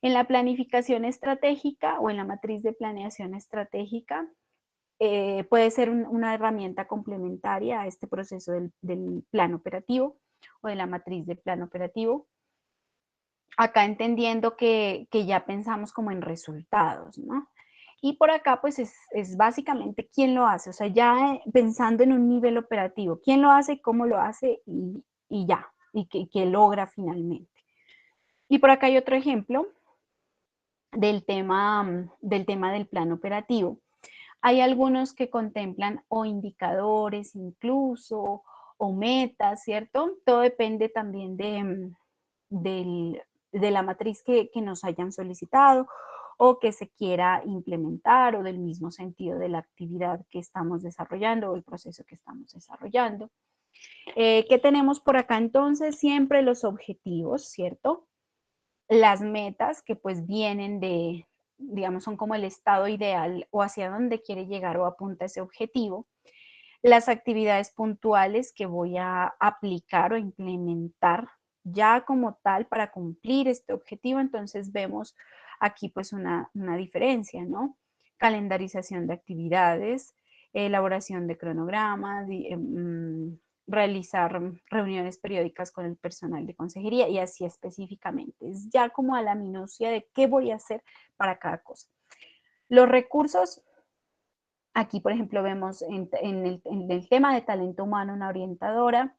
En la planificación estratégica o en la matriz de planeación estratégica puede ser una herramienta complementaria a este proceso del plan operativo o de la matriz de plan operativo. Acá entendiendo que ya pensamos como en resultados, ¿no? Y por acá, pues, es básicamente quién lo hace, o sea, ya pensando en un nivel operativo, quién lo hace, cómo lo hace y ya, y que logra finalmente. Y por acá hay otro ejemplo del tema del plan operativo. Hay algunos que contemplan o indicadores incluso, o metas, ¿cierto? Todo depende también de la matriz que nos hayan solicitado o que se quiera implementar o del mismo sentido de la actividad que estamos desarrollando o el proceso que estamos desarrollando. ¿Qué tenemos por acá entonces? Siempre los objetivos, ¿cierto? Las metas que pues vienen de, digamos, son como el estado ideal o hacia dónde quiere llegar o apunta ese objetivo. Las actividades puntuales que voy a aplicar o implementar ya como tal para cumplir este objetivo. Entonces vemos aquí pues una diferencia, ¿no? Calendarización de actividades, elaboración de cronogramas, realizar reuniones periódicas con el personal de consejería y así específicamente. Es ya como a la minucia de qué voy a hacer para cada cosa. Los recursos, aquí por ejemplo vemos en el tema de talento humano una orientadora,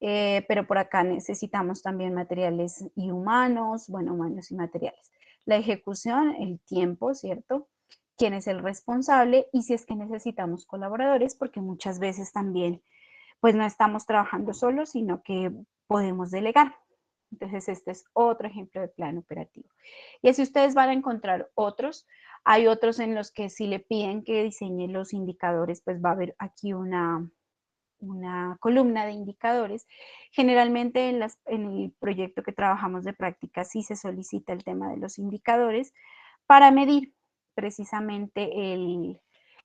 pero por acá necesitamos también materiales y humanos, bueno, humanos y materiales. La ejecución, el tiempo, ¿cierto? ¿Quién es el responsable? Y si es que necesitamos colaboradores, porque muchas veces también pues no estamos trabajando solos, sino que podemos delegar. Entonces, este es otro ejemplo de plan operativo. Y así ustedes van a encontrar otros. Hay otros en los que si le piden que diseñe los indicadores, pues va a haber aquí una columna de indicadores. Generalmente en el proyecto que trabajamos de práctica sí se solicita el tema de los indicadores para medir precisamente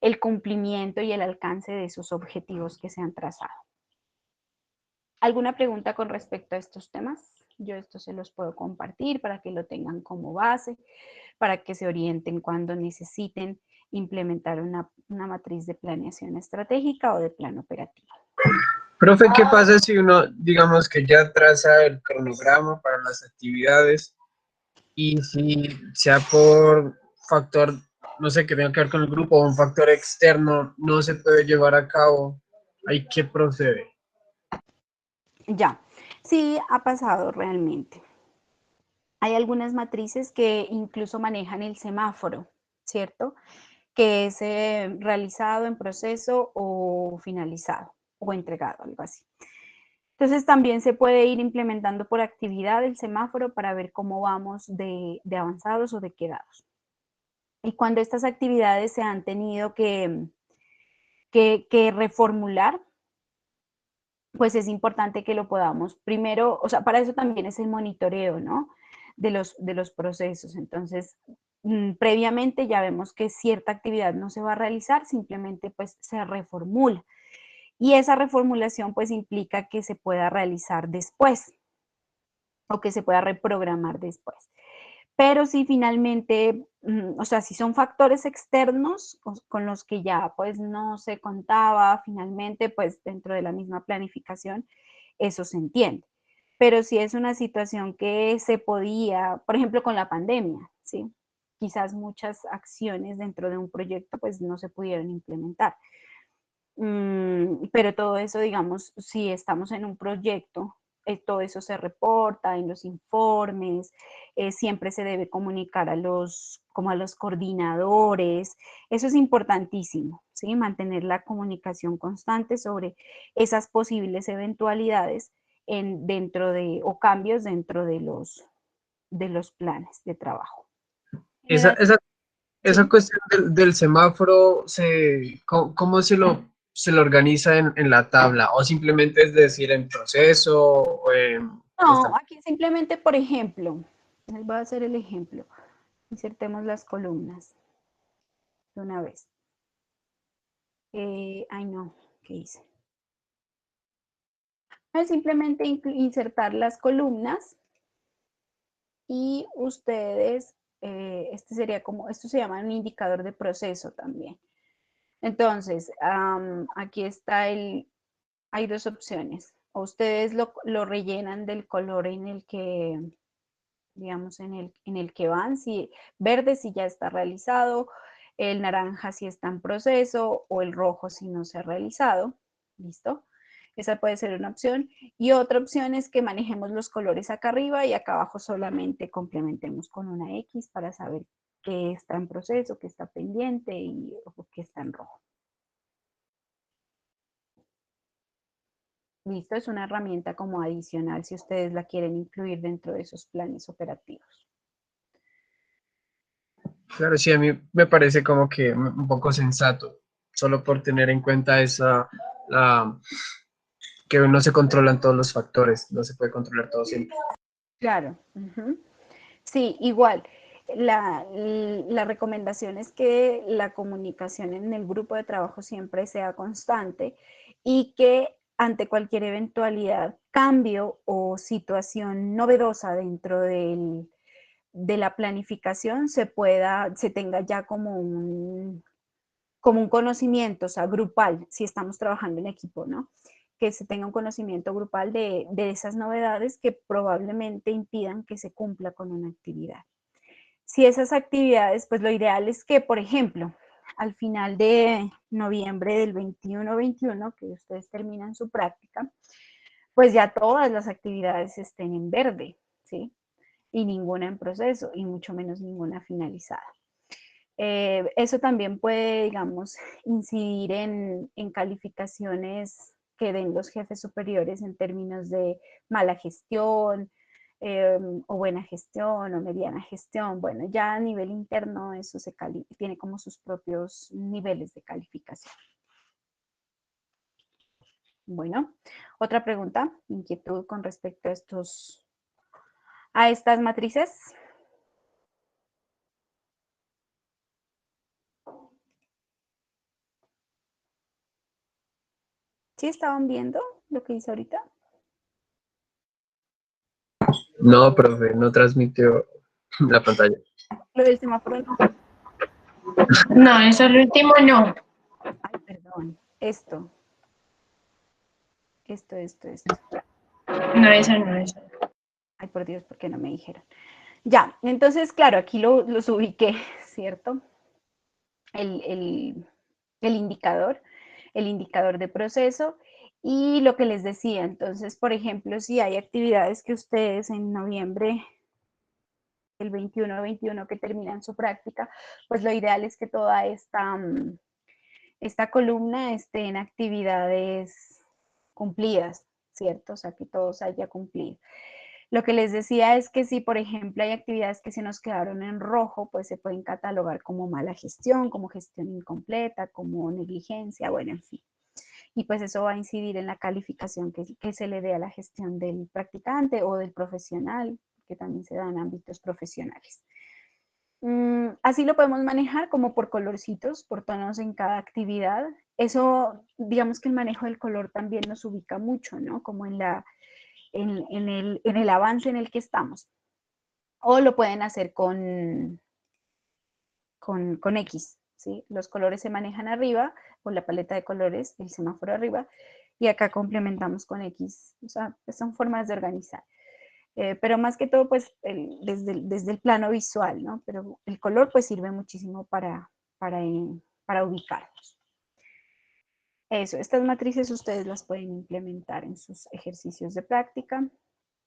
el cumplimiento y el alcance de esos objetivos que se han trazado. ¿Alguna pregunta con respecto a estos temas? Yo esto se los puedo compartir para que lo tengan como base, para que se orienten cuando necesiten implementar una matriz de planeación estratégica o de plan operativo. Profe, ¿qué pasa si uno, digamos que ya traza el cronograma para las actividades y si sea por factor, no sé, que tenga que ver con el grupo o un factor externo, no se puede llevar a cabo? ¿Hay que proceder? Ya, sí ha pasado realmente. Hay algunas matrices que incluso manejan el semáforo, ¿cierto? Que es realizado en proceso o finalizado o entregado, algo así. Entonces también se puede ir implementando por actividad el semáforo para ver cómo vamos de avanzados o de quedados. Y cuando estas actividades se han tenido que reformular, pues es importante que lo podamos primero, o sea, para eso también es el monitoreo, ¿no? De los procesos. Entonces, previamente ya vemos que cierta actividad no se va a realizar, simplemente pues se reformula. Y esa reformulación pues implica que se pueda realizar después o que se pueda reprogramar después. pero si finalmente, o sea, si son factores externos con los que ya pues no se contaba finalmente, pues dentro de la misma planificación, eso se entiende. Pero si es una situación que se podía, por ejemplo, con la pandemia, ¿sí? Quizás muchas acciones dentro de un proyecto pues no se pudieron implementar. Pero todo eso, digamos, si estamos en un proyecto, todo eso se reporta en los informes, siempre se debe comunicar como a los coordinadores, eso es importantísimo, ¿sí? Mantener la comunicación constante sobre esas posibles eventualidades o cambios dentro de los planes de trabajo. Esa, esa, esa Sí. cuestión del semáforo, ¿cómo se lo organiza en la tabla? ¿O simplemente es decir en proceso? No, aquí simplemente, por ejemplo, les voy a hacer el ejemplo. Insertemos las columnas de una vez. Ay, no, ¿qué hice? Es simplemente insertar las columnas y ustedes, esto se llama un indicador de proceso también. Entonces, aquí está hay dos opciones. O ustedes lo rellenan del color en el que, digamos, en el que van, si verde si ya está realizado, el naranja si está en proceso o el rojo si no se ha realizado. ¿Listo? Esa puede ser una opción. Y otra opción es que manejemos los colores acá arriba y acá abajo solamente complementemos con una X para saber qué está en proceso, qué está pendiente y qué está en rojo. Listo, es una herramienta como adicional si ustedes la quieren incluir dentro de esos planes operativos. Claro, sí, a mí me parece como que un poco sensato, solo por tener en cuenta que no se controlan todos los factores, no se puede controlar todo siempre. Claro. Sí, igual. La recomendación es que la comunicación en el grupo de trabajo siempre sea constante y que ante cualquier eventualidad, cambio o situación novedosa dentro de la planificación se tenga ya como un conocimiento, o sea, grupal, si estamos trabajando en equipo, ¿no? Que se tenga un conocimiento grupal de esas novedades que probablemente impidan que se cumpla con una actividad. Si esas actividades, pues lo ideal es que, por ejemplo, al final de noviembre del 21-21, que ustedes terminan su práctica, pues ya todas las actividades estén en verde, ¿sí? Y ninguna en proceso, y mucho menos ninguna finalizada. Eso también puede, digamos, incidir en calificaciones que den los jefes superiores en términos de mala gestión, o buena gestión, o mediana gestión. Bueno, ya a nivel interno eso tiene como sus propios niveles de calificación. Bueno, otra pregunta, inquietud con respecto a estas matrices. ¿Sí estaban viendo lo que hice ahorita? No, profe, no transmitió la pantalla. Lo del semáforo no. No, eso es el último no. Ay, perdón. Esto. No, eso no, eso no. Ay, por Dios, ¿por qué no me dijeron? Ya, entonces, claro, aquí los ubiqué, ¿cierto? El indicador de proceso y lo que les decía. Entonces, por ejemplo, si hay actividades que ustedes en noviembre, el 21 que terminan su práctica, pues lo ideal es que toda esta columna esté en actividades cumplidas, ¿cierto? O sea, que todo se haya cumplido. Lo que les decía es que si, por ejemplo, hay actividades que se nos quedaron en rojo, pues se pueden catalogar como mala gestión, como gestión incompleta, como negligencia, bueno, en fin. Y pues eso va a incidir en la calificación que se le dé a la gestión del practicante o del profesional, que también se da en ámbitos profesionales. Así lo podemos manejar como por colorcitos, por tonos en cada actividad. Eso, digamos que el manejo del color también nos ubica mucho, ¿no? Como en el avance en el que estamos. o lo pueden hacer con X, ¿sí? Los colores se manejan arriba, con la paleta de colores, el semáforo arriba, y acá complementamos con X. O sea, pues son formas de organizar. Pero más que todo, pues, desde el plano visual, ¿no? Pero el color, pues, sirve muchísimo para ubicarlos. Eso, estas matrices ustedes las pueden implementar en sus ejercicios de práctica,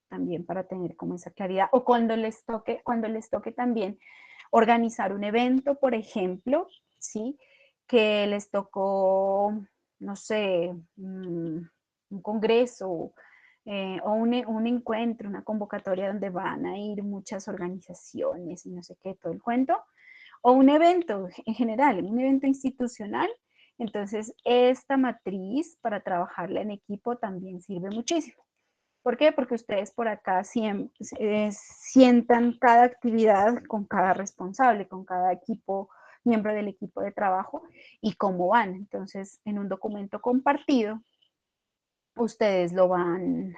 también para tener como esa claridad, o cuando les toque también organizar un evento, por ejemplo, ¿sí? Que les tocó, no sé, un congreso o un encuentro, una convocatoria donde van a ir muchas organizaciones y no sé qué, todo el cuento, o un evento en general, un evento institucional. Entonces, esta matriz para trabajarla en equipo también sirve muchísimo. ¿Por qué? Porque ustedes por acá sientan cada actividad con cada responsable, con cada equipo, miembro del equipo de trabajo y cómo van. Entonces, en un documento compartido, ustedes lo van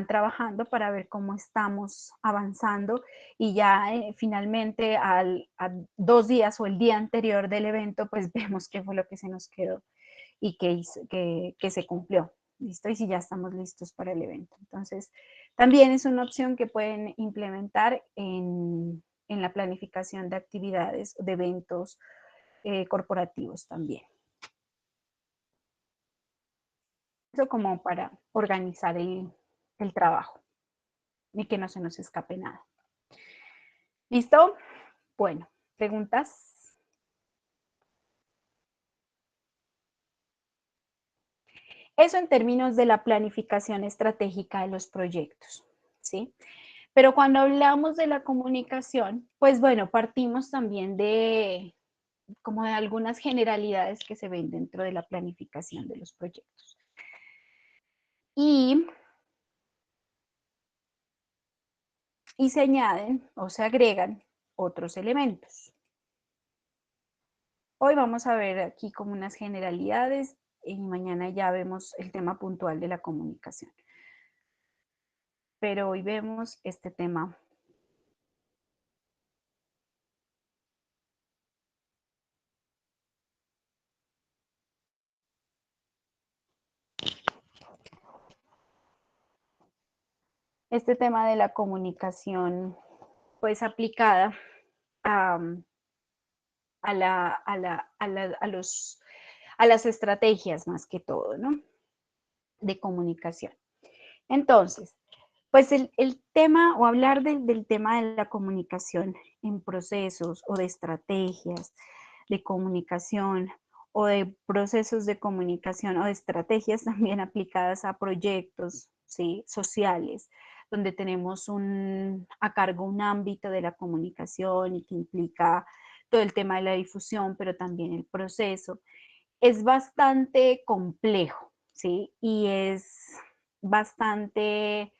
trabajando para ver cómo estamos avanzando y ya finalmente a 2 días o el día anterior del evento, pues vemos qué fue lo que se nos quedó y que se cumplió. ¿Listo? Y si ya estamos listos para el evento. Entonces, también es una opción que pueden implementar en la planificación de actividades, de eventos corporativos también. Eso como para organizar el trabajo y que no se nos escape nada. ¿Listo? Bueno, ¿preguntas? Eso en términos de la planificación estratégica de los proyectos, ¿sí? Pero cuando hablamos de la comunicación, pues bueno, partimos también de como de algunas generalidades que se ven dentro de la planificación de los proyectos. Y se añaden o se agregan otros elementos. Hoy vamos a ver aquí como unas generalidades y mañana ya vemos el tema puntual de la comunicación. Pero hoy vemos este tema. Este tema de la comunicación, pues aplicada a las estrategias más que todo, ¿no? De comunicación. Entonces, pues el tema o hablar del tema de la comunicación en procesos o de estrategias de comunicación o de procesos de comunicación o de estrategias también aplicadas a proyectos, ¿sí? Sociales, donde tenemos a cargo un ámbito de la comunicación y que implica todo el tema de la difusión, pero también el proceso. Es bastante complejo, ¿sí? Y es bastante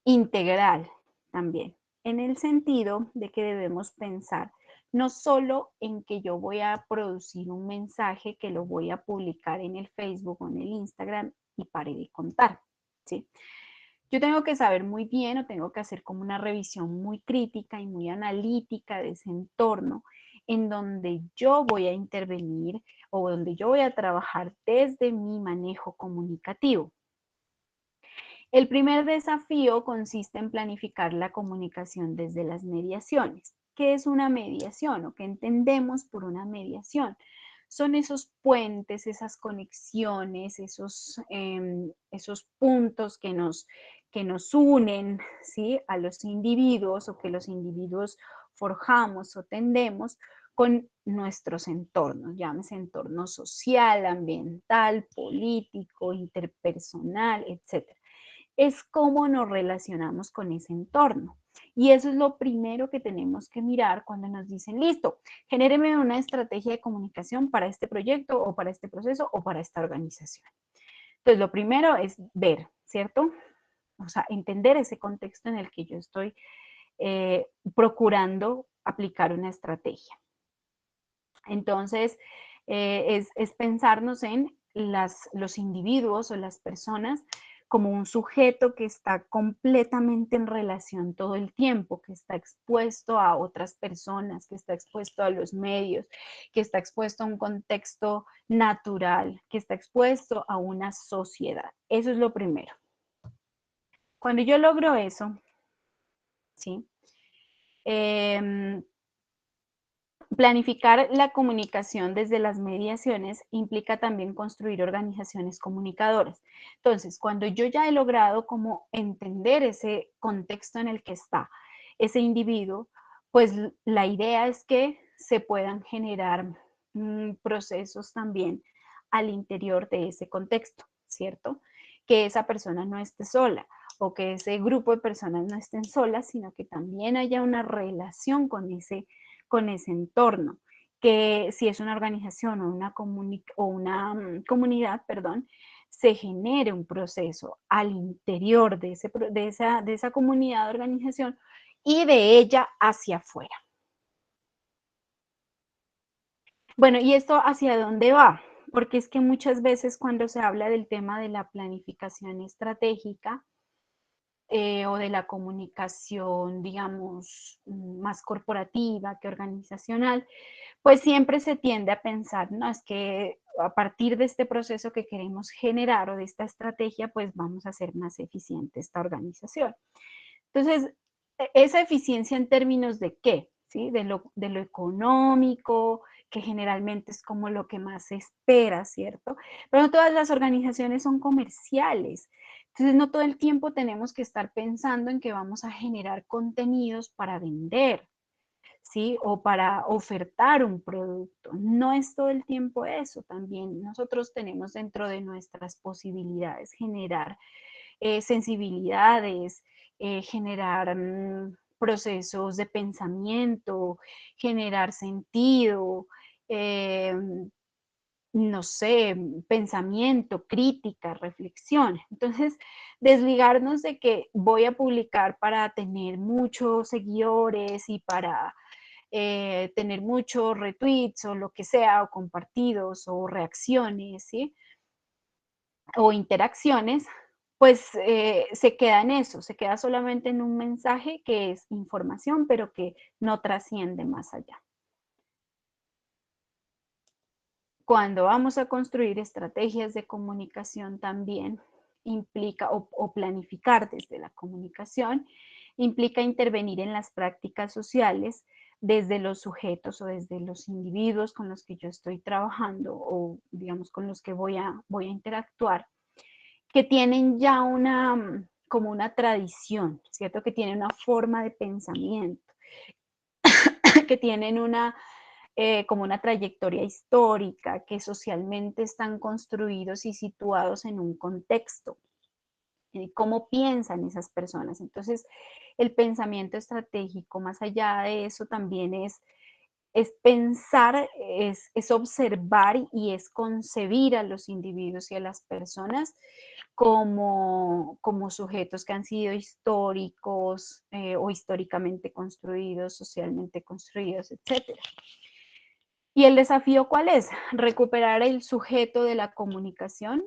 integral también, en el sentido de que debemos pensar no solo en que yo voy a producir un mensaje que lo voy a publicar en el Facebook o en el Instagram y pare de contar, ¿sí? Yo tengo que saber muy bien o tengo que hacer como una revisión muy crítica y muy analítica de ese entorno en donde yo voy a intervenir o donde yo voy a trabajar desde mi manejo comunicativo. El primer desafío consiste en planificar la comunicación desde las mediaciones. ¿Qué es una mediación o qué entendemos por una mediación? Son esos puentes, esas conexiones, esos puntos que nos unen, ¿sí? A los individuos o que los individuos forjamos o tendemos con nuestros entornos, llámese entorno social, ambiental, político, interpersonal, etc. Es cómo nos relacionamos con ese entorno. Y eso es lo primero que tenemos que mirar cuando nos dicen, listo, genéreme una estrategia de comunicación para este proyecto o para este proceso o para esta organización. Entonces, lo primero es ver, ¿cierto? O sea, entender ese contexto en el que yo estoy procurando aplicar una estrategia. Entonces, es pensarnos en los individuos o las personas como un sujeto que está completamente en relación todo el tiempo, que está expuesto a otras personas, que está expuesto a los medios, que está expuesto a un contexto natural, que está expuesto a una sociedad. Eso es lo primero. Cuando yo logro eso, ¿sí? Planificar la comunicación desde las mediaciones implica también construir organizaciones comunicadoras. Entonces, cuando yo ya he logrado como entender ese contexto en el que está ese individuo, pues la idea es que se puedan generar procesos también al interior de ese contexto, ¿cierto? Que esa persona no esté sola o que ese grupo de personas no estén solas, sino que también haya una relación con ese entorno, que si es una organización o una comunidad, perdón, se genere un proceso al interior de esa comunidad o organización y de ella hacia afuera. Bueno, ¿y esto hacia dónde va? Porque es que muchas veces cuando se habla del tema de la planificación estratégica, o de la comunicación, digamos, más corporativa que organizacional, pues siempre se tiende a pensar, no, es que a partir de este proceso que queremos generar o de esta estrategia, pues vamos a hacer más eficiente esta organización. Entonces, esa eficiencia en términos de qué, ¿sí? De lo económico, que generalmente es como lo que más se espera, ¿cierto? Pero no todas las organizaciones son comerciales. Entonces, no todo el tiempo tenemos que estar pensando en que vamos a generar contenidos para vender, ¿sí? O para ofertar un producto. No es todo el tiempo eso. También nosotros tenemos dentro de nuestras posibilidades generar sensibilidades, generar procesos de pensamiento, generar sentido, eh, no sé, pensamiento, crítica, reflexión. Entonces, desligarnos de que voy a publicar para tener muchos seguidores y para tener muchos retweets o lo que sea, o compartidos o reacciones, ¿sí? O interacciones, pues se queda en eso, se queda solamente en un mensaje que es información, pero que no trasciende más allá. Cuando vamos a construir estrategias de comunicación también implica, o planificar desde la comunicación, implica intervenir en las prácticas sociales desde los sujetos o desde los individuos con los que yo estoy trabajando o digamos con los que voy a interactuar, que tienen ya como una tradición, ¿cierto? Que tienen una forma de pensamiento, que tienen como una trayectoria histórica, que socialmente están construidos y situados en un contexto. ¿Cómo piensan esas personas? Entonces, el pensamiento estratégico, más allá de eso, también es pensar, es observar y es concebir a los individuos y a las personas como sujetos que han sido históricos o históricamente construidos, socialmente construidos, etc. ¿Y el desafío cuál es? Recuperar el sujeto de la comunicación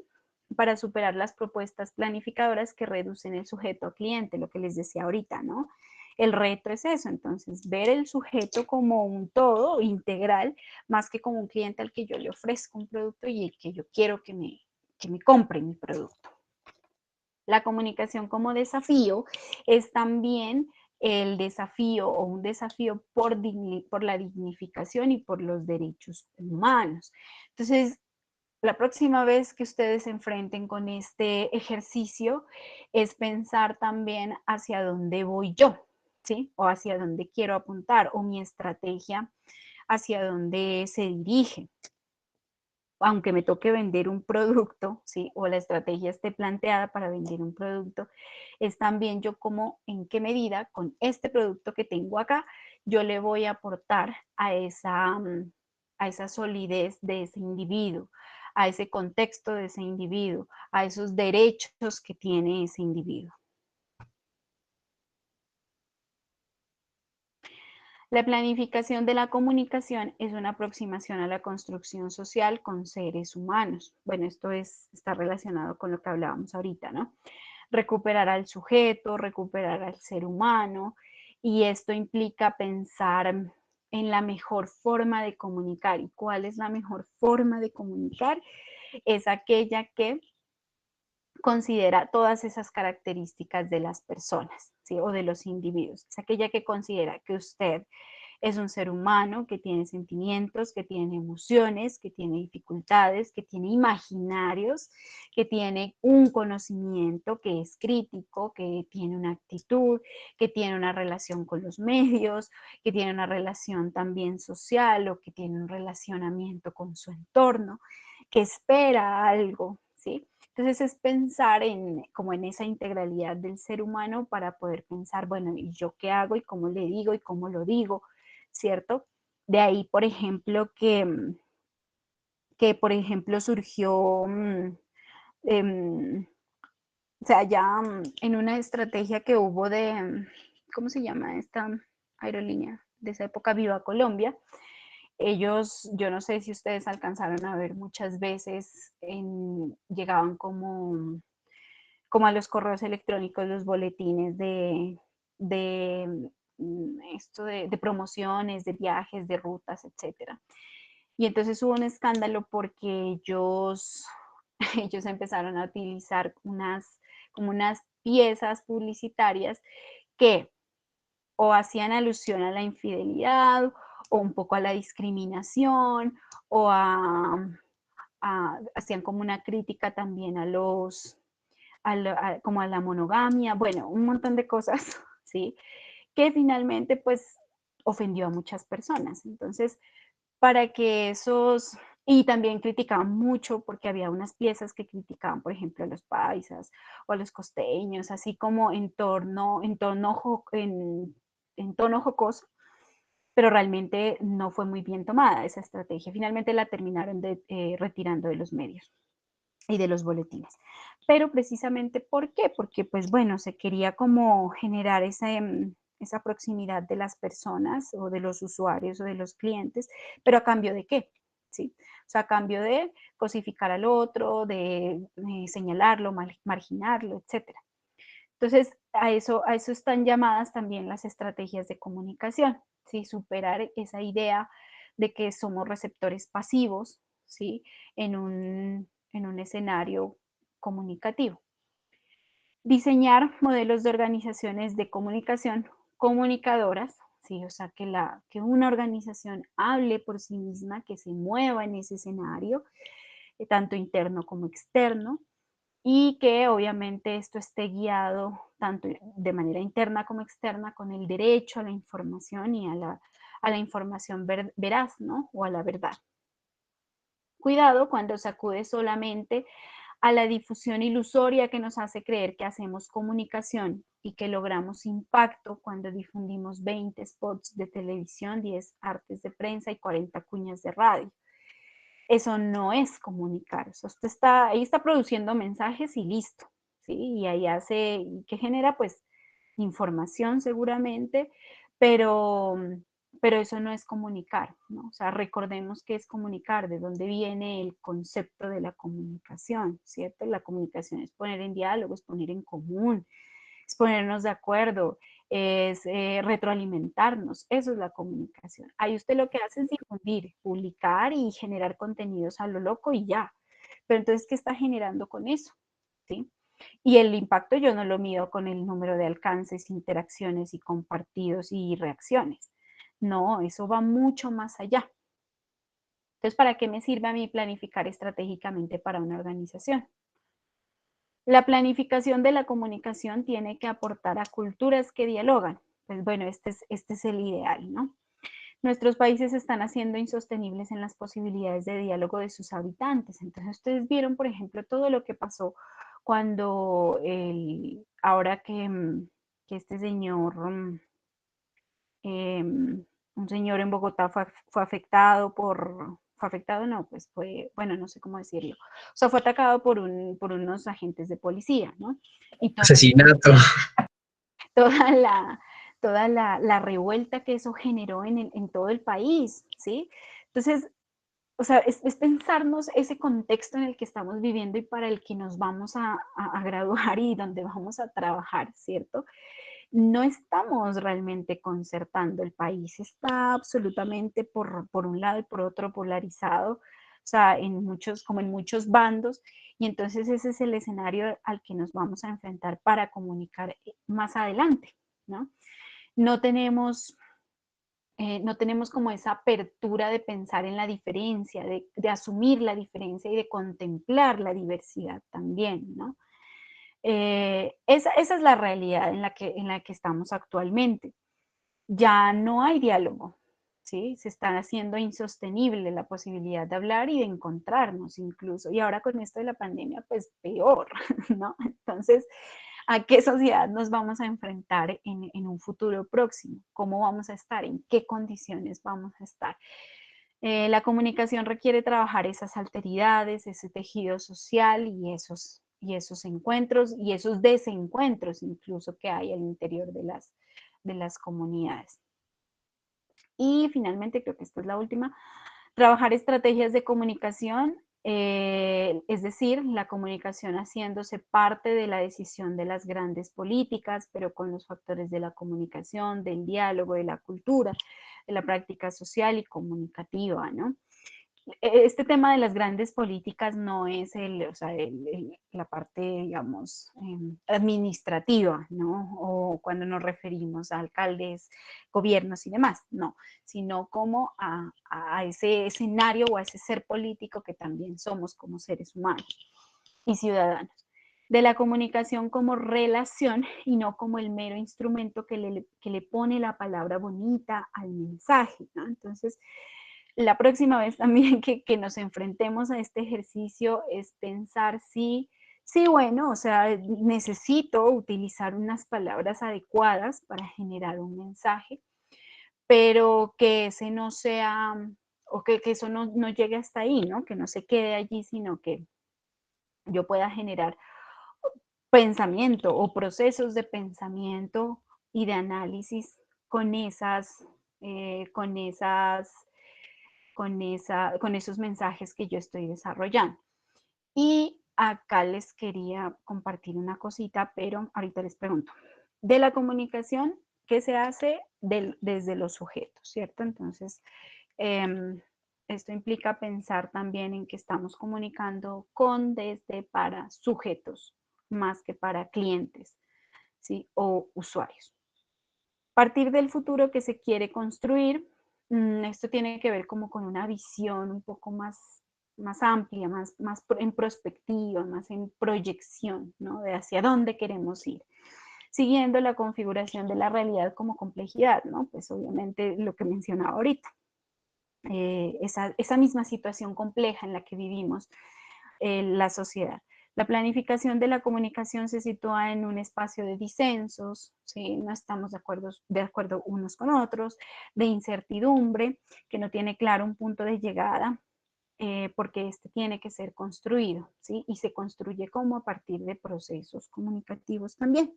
para superar las propuestas planificadoras que reducen el sujeto cliente, lo que les decía ahorita, ¿no? El reto es eso, entonces, ver el sujeto como un todo integral, más que como un cliente al que yo le ofrezco un producto y el que yo quiero que me compre mi producto. La comunicación como desafío es también el desafío o un desafío por la dignificación y por los derechos humanos. Entonces, la próxima vez que ustedes se enfrenten con este ejercicio es pensar también hacia dónde voy yo, ¿sí? O hacia dónde quiero apuntar, o mi estrategia hacia dónde se dirige. Aunque me toque vender un producto, ¿sí? O la estrategia esté planteada para vender un producto, es también yo como en qué medida con este producto que tengo acá, yo le voy a aportar a esa solidez de ese individuo, a ese contexto de ese individuo, a esos derechos que tiene ese individuo. La planificación de la comunicación es una aproximación a la construcción social con seres humanos. Bueno, esto está relacionado con lo que hablábamos ahorita, ¿no? Recuperar al sujeto, recuperar al ser humano, y esto implica pensar en la mejor forma de comunicar. ¿Y cuál es la mejor forma de comunicar? Es aquella que considera todas esas características de las personas, ¿sí? O de los individuos. Es aquella que considera que usted es un ser humano que tiene sentimientos, que tiene emociones, que tiene dificultades, que tiene imaginarios, que tiene un conocimiento, que es crítico, que tiene una actitud, que tiene una relación con los medios, que tiene una relación también social o que tiene un relacionamiento con su entorno, que espera algo, ¿sí? Entonces es pensar como en esa integralidad del ser humano para poder pensar, bueno, ¿y yo qué hago y cómo le digo y cómo lo digo? ¿Cierto? De ahí, por ejemplo, que por ejemplo surgió, o sea, ya en una estrategia que hubo de, ¿cómo se llama esta aerolínea? De esa época, Viva Colombia. Ellos, yo no sé si ustedes alcanzaron a ver muchas veces, llegaban como a los correos electrónicos los boletines de esto de promociones, de viajes, de rutas, etcétera. Y entonces hubo un escándalo porque ellos empezaron a utilizar como unas piezas publicitarias que o hacían alusión a la infidelidad o un poco a la discriminación o hacían como una crítica también como a la monogamia, bueno, un montón de cosas, ¿sí? Que finalmente pues ofendió a muchas personas. Entonces, para que y también criticaban mucho porque había unas piezas que criticaban, por ejemplo, a los paisas o a los costeños, así como en tono jocoso, pero realmente no fue muy bien tomada esa estrategia. Finalmente la terminaron retirando de los medios y de los boletines. Pero precisamente, ¿por qué? Porque, pues bueno, se quería como generar esa proximidad de las personas o de los usuarios o de los clientes, pero ¿a cambio de qué? ¿Sí? O sea, a cambio de cosificar al otro, de señalarlo, marginarlo, etc. Entonces, a eso están llamadas también las estrategias de comunicación, ¿sí? Superar esa idea de que somos receptores pasivos, ¿sí? En un escenario comunicativo. Diseñar modelos de organizaciones de comunicación comunicadoras, ¿sí? O sea, que una organización hable por sí misma, que se mueva en ese escenario, tanto interno como externo, y que obviamente esto esté guiado tanto de manera interna como externa con el derecho a la información y a la información veraz, ¿no? O a la verdad. Cuidado cuando se acude solamente a la difusión ilusoria que nos hace creer que hacemos comunicación y que logramos impacto cuando difundimos 20 spots de televisión, 10 artes de prensa y 40 cuñas de radio. Eso no es comunicar, eso ahí está produciendo mensajes y listo, ¿sí? Y ahí que genera pues información seguramente, pero eso no es comunicar, ¿no? O sea, recordemos qué es comunicar, de dónde viene el concepto de la comunicación, ¿cierto? La comunicación es poner en diálogo, es poner en común, es ponernos de acuerdo, es retroalimentarnos, eso es la comunicación. Ahí usted lo que hace es difundir, publicar y generar contenidos a lo loco y ya. Pero entonces, ¿qué está generando con eso? ¿Sí? Y el impacto yo no lo mido con el número de alcances, interacciones y compartidos y reacciones. No, eso va mucho más allá. Entonces, ¿para qué me sirve a mí planificar estratégicamente para una organización? La planificación de la comunicación tiene que aportar a culturas que dialogan. Pues bueno, este es el ideal, ¿no? Nuestros países están haciendo insostenibles en las posibilidades de diálogo de sus habitantes. Entonces, ustedes vieron, por ejemplo, todo lo que pasó cuando ahora que este señor, un señor en Bogotá fue afectado fue afectado, no, pues bueno, no sé cómo decirlo. O sea, fue atacado por unos agentes de policía, ¿no? Y Asesinato. toda toda la revuelta que eso generó en todo el país, ¿sí? Entonces, o sea, es pensarnos ese contexto en el que estamos viviendo y para el que nos vamos a graduar y donde vamos a trabajar, ¿cierto? No estamos realmente concertando, el país está absolutamente por un lado y por otro polarizado, o sea, como en muchos bandos, y entonces ese es el escenario al que nos vamos a enfrentar para comunicar más adelante, ¿no? No tenemos no tenemos como esa apertura de pensar en la diferencia, de asumir la diferencia y de contemplar la diversidad también, ¿no? Esa es la realidad en la que estamos actualmente. Ya no hay diálogo, ¿sí? Se está haciendo insostenible la posibilidad de hablar y de encontrarnos incluso. Y ahora con esto de la pandemia, pues peor, ¿no? Entonces, ¿a qué sociedad nos vamos a enfrentar en un futuro próximo? ¿Cómo vamos a estar? ¿En qué condiciones vamos a estar? La comunicación requiere trabajar esas alteridades, ese tejido social y esos encuentros y esos desencuentros incluso que hay al interior de las comunidades. Y finalmente, creo que esta es la última, trabajar estrategias de comunicación, es decir, la comunicación haciéndose parte de la decisión de las grandes políticas, pero con los factores de la comunicación, del diálogo, de la cultura, de la práctica social y comunicativa, ¿no? Este tema de las grandes políticas no es o sea, la parte, digamos, administrativa, ¿no? O cuando nos referimos a alcaldes, gobiernos y demás, no, sino como a ese escenario o a ese ser político que también somos como seres humanos y ciudadanos. De la comunicación como relación y no como el mero instrumento que le pone la palabra bonita al mensaje, ¿no? Entonces, la próxima vez también que nos enfrentemos a este ejercicio es pensar sí, bueno, o sea, necesito utilizar unas palabras adecuadas para generar un mensaje, pero que ese no sea, o que eso no llegue hasta ahí, ¿no? Que no se quede allí, sino que yo pueda generar pensamiento o procesos de pensamiento y de análisis con con esos mensajes que yo estoy desarrollando. Y acá les quería compartir una cosita, pero ahorita les pregunto. De la comunicación, ¿qué se hace desde los sujetos, cierto? Entonces, esto implica pensar también en que estamos comunicando con, desde, para sujetos, más que para clientes, ¿sí? O usuarios. Partir del futuro que se quiere construir, esto tiene que ver como con una visión un poco más amplia, más en perspectiva, más en proyección, ¿no? De hacia dónde queremos ir, siguiendo la configuración de la realidad como complejidad, ¿no? Pues obviamente lo que mencionaba ahorita, esa misma situación compleja en la que vivimos la sociedad. La planificación de la comunicación se sitúa en un espacio de disensos, ¿sí? No estamos de acuerdo unos con otros, de incertidumbre, que no tiene claro un punto de llegada, porque este tiene que ser construido, ¿sí? Y se construye como a partir de procesos comunicativos también.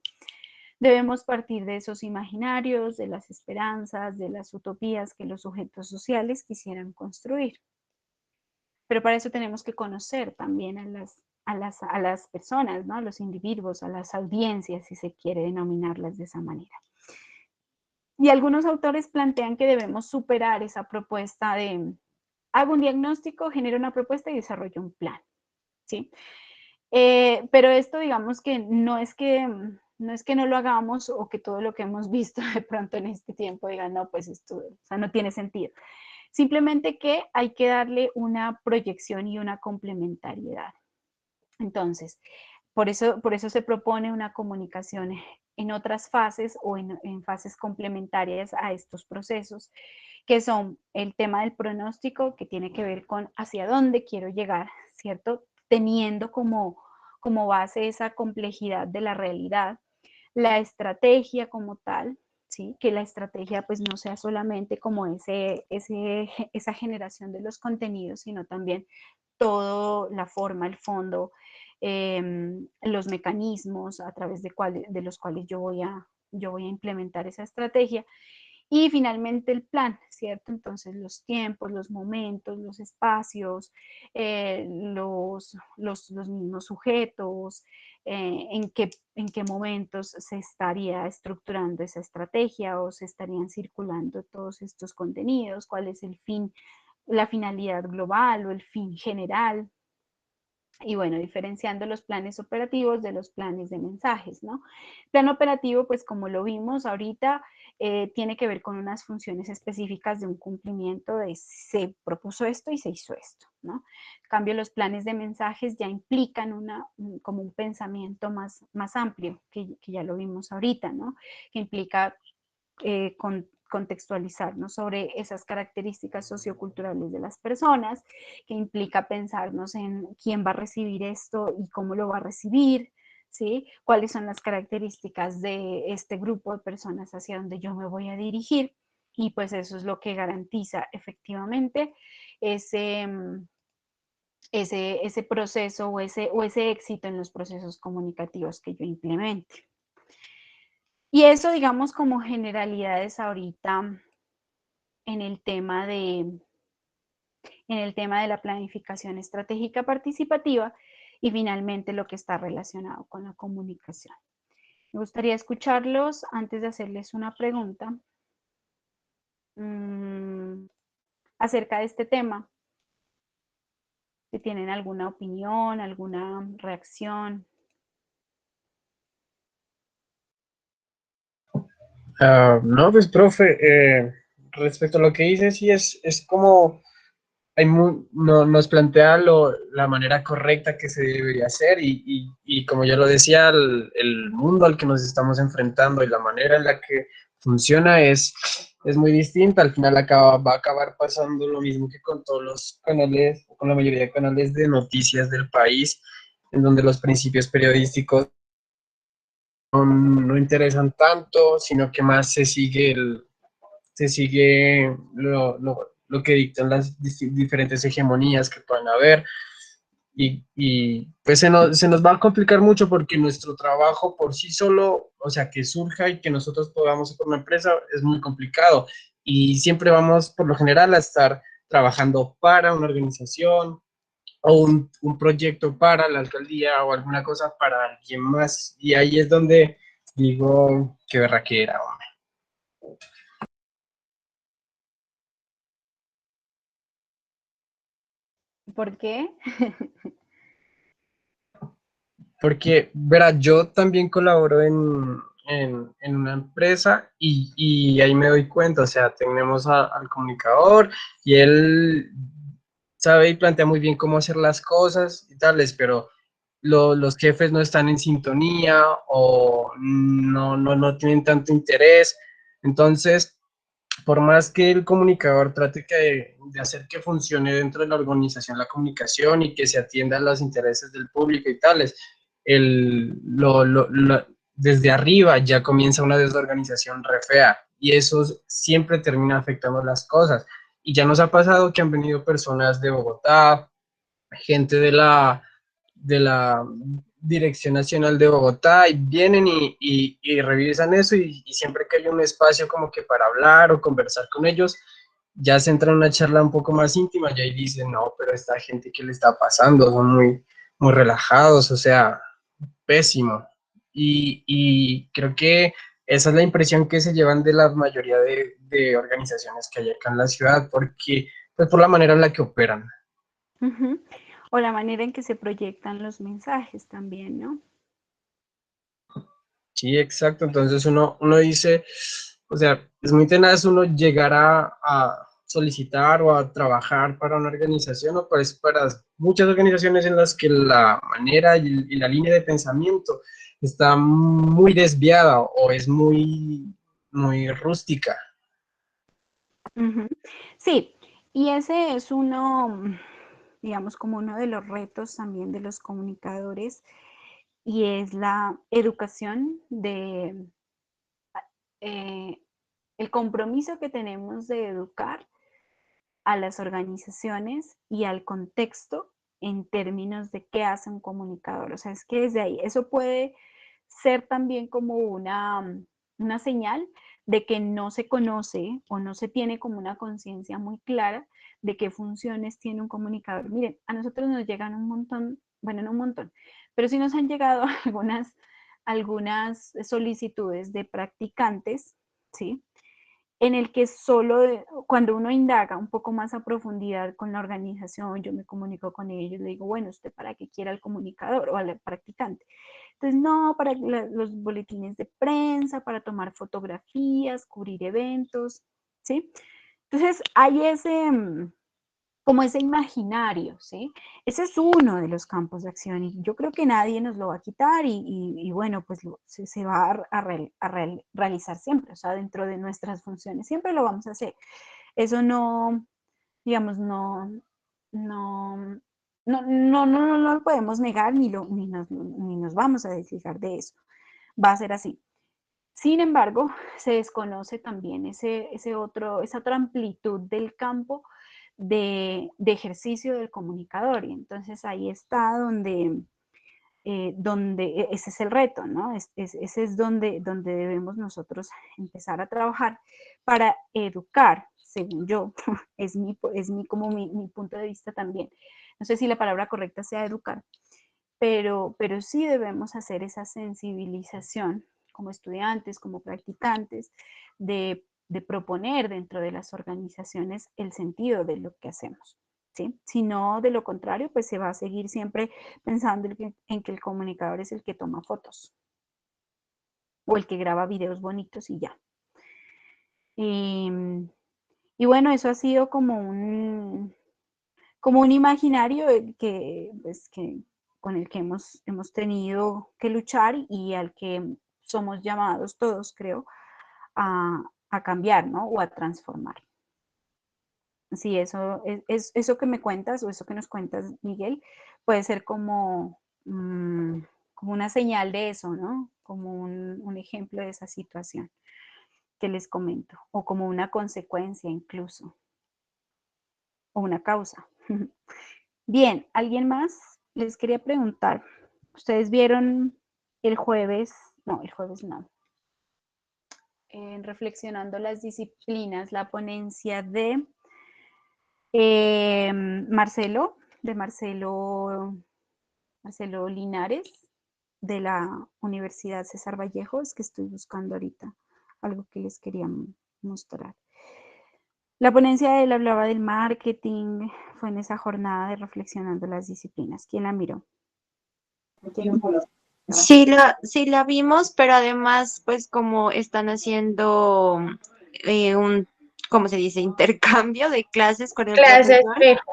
Debemos partir de esos imaginarios, de las esperanzas, de las utopías que los sujetos sociales quisieran construir. Pero para eso tenemos que conocer también a las personas, ¿no? A los individuos, a las audiencias, si se quiere denominarlas de esa manera. Y algunos autores plantean que debemos superar esa propuesta de hago un diagnóstico, genero una propuesta y desarrollo un plan, ¿sí? Pero esto, digamos que no es que no lo hagamos o que todo lo que hemos visto de pronto en este tiempo digan, no, pues esto, o sea, no tiene sentido. Simplemente que hay que darle una proyección y una complementariedad. Entonces, por eso se propone una comunicación en otras fases o en fases complementarias a estos procesos, que son el tema del pronóstico, que tiene que ver con hacia dónde quiero llegar, ¿cierto? Teniendo como base esa complejidad de la realidad, la estrategia como tal, ¿sí? Que la estrategia pues no sea solamente como esa generación de los contenidos, sino también toda la forma, el fondo, los mecanismos a través de los cuales yo voy yo voy a implementar esa estrategia. Y finalmente el plan, ¿cierto? Entonces los tiempos, los momentos, los espacios, los mismos sujetos, en qué momentos se estaría estructurando esa estrategia o se estarían circulando todos estos contenidos, cuál es el fin, la finalidad global o el fin general. Y bueno, diferenciando los planes operativos de los planes de mensajes, ¿no? Plan operativo, pues como lo vimos ahorita, tiene que ver con unas funciones específicas de un cumplimiento de se propuso esto y se hizo esto, ¿no? En cambio, los planes de mensajes ya implican como un pensamiento más amplio, que ya lo vimos ahorita, ¿no? Que implica contextualizarnos sobre esas características socioculturales de las personas, que implica pensarnos en quién va a recibir esto y cómo lo va a recibir, ¿sí? Cuáles son las características de este grupo de personas hacia donde yo me voy a dirigir, y pues eso es lo que garantiza efectivamente ese proceso o ese éxito en los procesos comunicativos que yo implemente. Y eso, digamos, como generalidades ahorita en el tema de la planificación estratégica participativa y finalmente lo que está relacionado con la comunicación. Me gustaría escucharlos antes de hacerles una pregunta acerca de este tema. Si tienen alguna opinión, alguna reacción. No, pues, profe, respecto a lo que dice, sí es como nos plantea la manera correcta que se debería hacer y como ya lo decía, el mundo al que nos estamos enfrentando y la manera en la que funciona es muy distinta. Al final va a acabar pasando lo mismo que con todos los canales, con la mayoría de canales de noticias del país, en donde los principios periodísticos no interesan tanto, sino que más se sigue lo que dictan las diferentes hegemonías que puedan haber. Y pues se nos va a complicar mucho porque nuestro trabajo por sí solo, o sea, que surja y que nosotros podamos ser una empresa es muy complicado. Y siempre vamos, por lo general, a estar trabajando para una organización o un proyecto para la alcaldía o alguna cosa para alguien más. Y ahí es donde digo, qué berraquera, hombre. ¿Por qué? Porque, verá, yo también colaboro en una empresa y ahí me doy cuenta, o sea, tenemos al comunicador y él sabe y plantea muy bien cómo hacer las cosas y tales, pero los jefes no están en sintonía o no tienen tanto interés. Entonces, por más que el comunicador trate de hacer que funcione dentro de la organización la comunicación y que se atienda a los intereses del público y tales, desde arriba ya comienza una desorganización re fea y eso siempre termina afectando las cosas. Y ya nos ha pasado que han venido personas de Bogotá, gente de la Dirección Nacional de Bogotá y vienen y revisan eso y siempre que hay un espacio como que para hablar o conversar con ellos, ya se entra en una charla un poco más íntima y ahí dicen, no, pero esta gente, ¿qué le está pasando? Son muy relajados, o sea, pésimo. Y creo que esa es la impresión que se llevan de la mayoría de organizaciones que hay acá en la ciudad, porque, pues por la manera en la que operan. Uh-huh. O la manera en que se proyectan los mensajes también, ¿no? Sí, exacto. Entonces uno dice, o sea, es muy tenaz uno llegar a solicitar o a trabajar para una organización o para muchas organizaciones en las que la manera y la línea de pensamiento está muy desviada o es muy rústica. Uh-huh. Sí, y ese es uno, digamos, como uno de los retos también de los comunicadores, y es la educación el compromiso que tenemos de educar a las organizaciones y al contexto en términos de qué hace un comunicador. O sea, es que desde ahí, eso puede ser también como una señal de que no se conoce o no se tiene como una conciencia muy clara de qué funciones tiene un comunicador. Miren, a nosotros nos llegan un montón, bueno, no un montón, pero sí nos han llegado algunas solicitudes de practicantes, ¿sí? En el que solo cuando uno indaga un poco más a profundidad con la organización, yo me comunico con ellos, le digo, bueno, ¿usted para qué quiere al comunicador o al practicante? Entonces, no, para los boletines de prensa, para tomar fotografías, cubrir eventos, ¿sí? Entonces, hay como ese imaginario, ¿sí? Ese es uno de los campos de acción y yo creo que nadie nos lo va a quitar y bueno, pues se va a realizar siempre, o sea, dentro de nuestras funciones, siempre lo vamos a hacer. Eso no, digamos, no lo podemos negar ni nos vamos a desligar de eso. Va a ser así. Sin embargo, se desconoce también esa otra amplitud del campo de ejercicio del comunicador. Y entonces ahí está donde ese es el reto, ¿no? Ese es donde debemos nosotros empezar a trabajar para educar, según yo, es mi punto de vista también. No sé si la palabra correcta sea educar, pero sí debemos hacer esa sensibilización como estudiantes, como practicantes, de proponer dentro de las organizaciones el sentido de lo que hacemos. ¿Sí? Si no, de lo contrario, pues se va a seguir siempre pensando en que el comunicador es el que toma fotos o el que graba videos bonitos y ya. Y bueno, eso ha sido como un imaginario pues, con el que hemos tenido que luchar y al que somos llamados todos, creo, a cambiar, ¿no? O a transformar. Sí, eso que me cuentas o eso que nos cuentas, Miguel, puede ser como una señal de eso, ¿no? Como un ejemplo de esa situación que les comento, o como una consecuencia incluso, o una causa. Bien, ¿alguien más? Les quería preguntar, ¿ustedes vieron el jueves no, en Reflexionando las Disciplinas, la ponencia de Marcelo Linares, de la Universidad César Vallejo? Es que estoy buscando ahorita algo que les quería mostrar. La ponencia de él hablaba del marketing, fue en esa jornada de Reflexionando las Disciplinas. ¿Quién la miró? Sí la vimos, pero además, pues como están haciendo ¿cómo se dice? Intercambio de clases con el Clase profesor. espejo.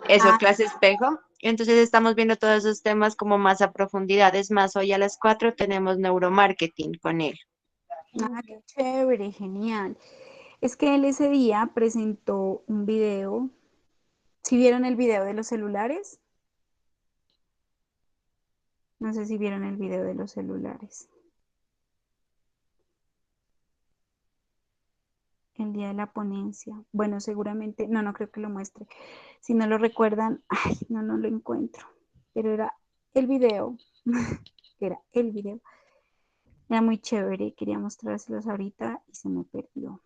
Eso, clase espejo. Entonces estamos viendo todos esos temas como más a profundidad. Es más, hoy a las 4 tenemos neuromarketing con él. Ah, qué chévere, genial. Es que él ese día presentó un video. ¿Sí vieron el video de los celulares? No sé si vieron el video de los celulares. El día de la ponencia. Bueno, seguramente, no creo que lo muestre. Si no lo recuerdan, ay, no lo encuentro. Pero era el video. Era el video. Era muy chévere. Quería mostrárselos ahorita y se me perdió.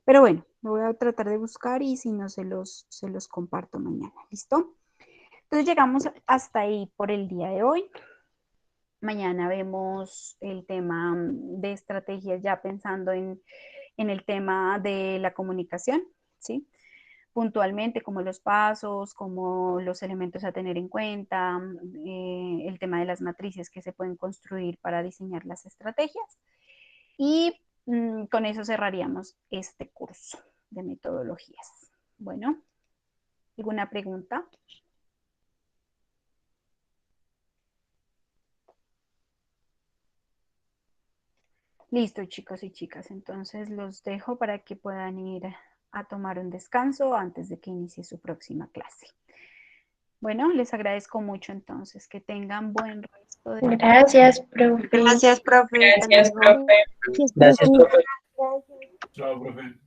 Pero bueno, lo voy a tratar de buscar y si no se los comparto mañana. ¿Listo? Entonces llegamos hasta ahí por el día de hoy. Mañana vemos el tema de estrategias ya pensando en el tema de la comunicación, ¿sí? Puntualmente, como los pasos, como los elementos a tener en cuenta, el tema de las matrices que se pueden construir para diseñar las estrategias. Y con eso cerraríamos este curso de metodologías. Bueno, ¿alguna pregunta? Listo, chicos y chicas. Entonces los dejo para que puedan ir a tomar un descanso antes de que inicie su próxima clase. Bueno, les agradezco mucho entonces. Que tengan buen resto de... Gracias, profe. Gracias, profe. Gracias, profe. Gracias, profe. Chao, profe.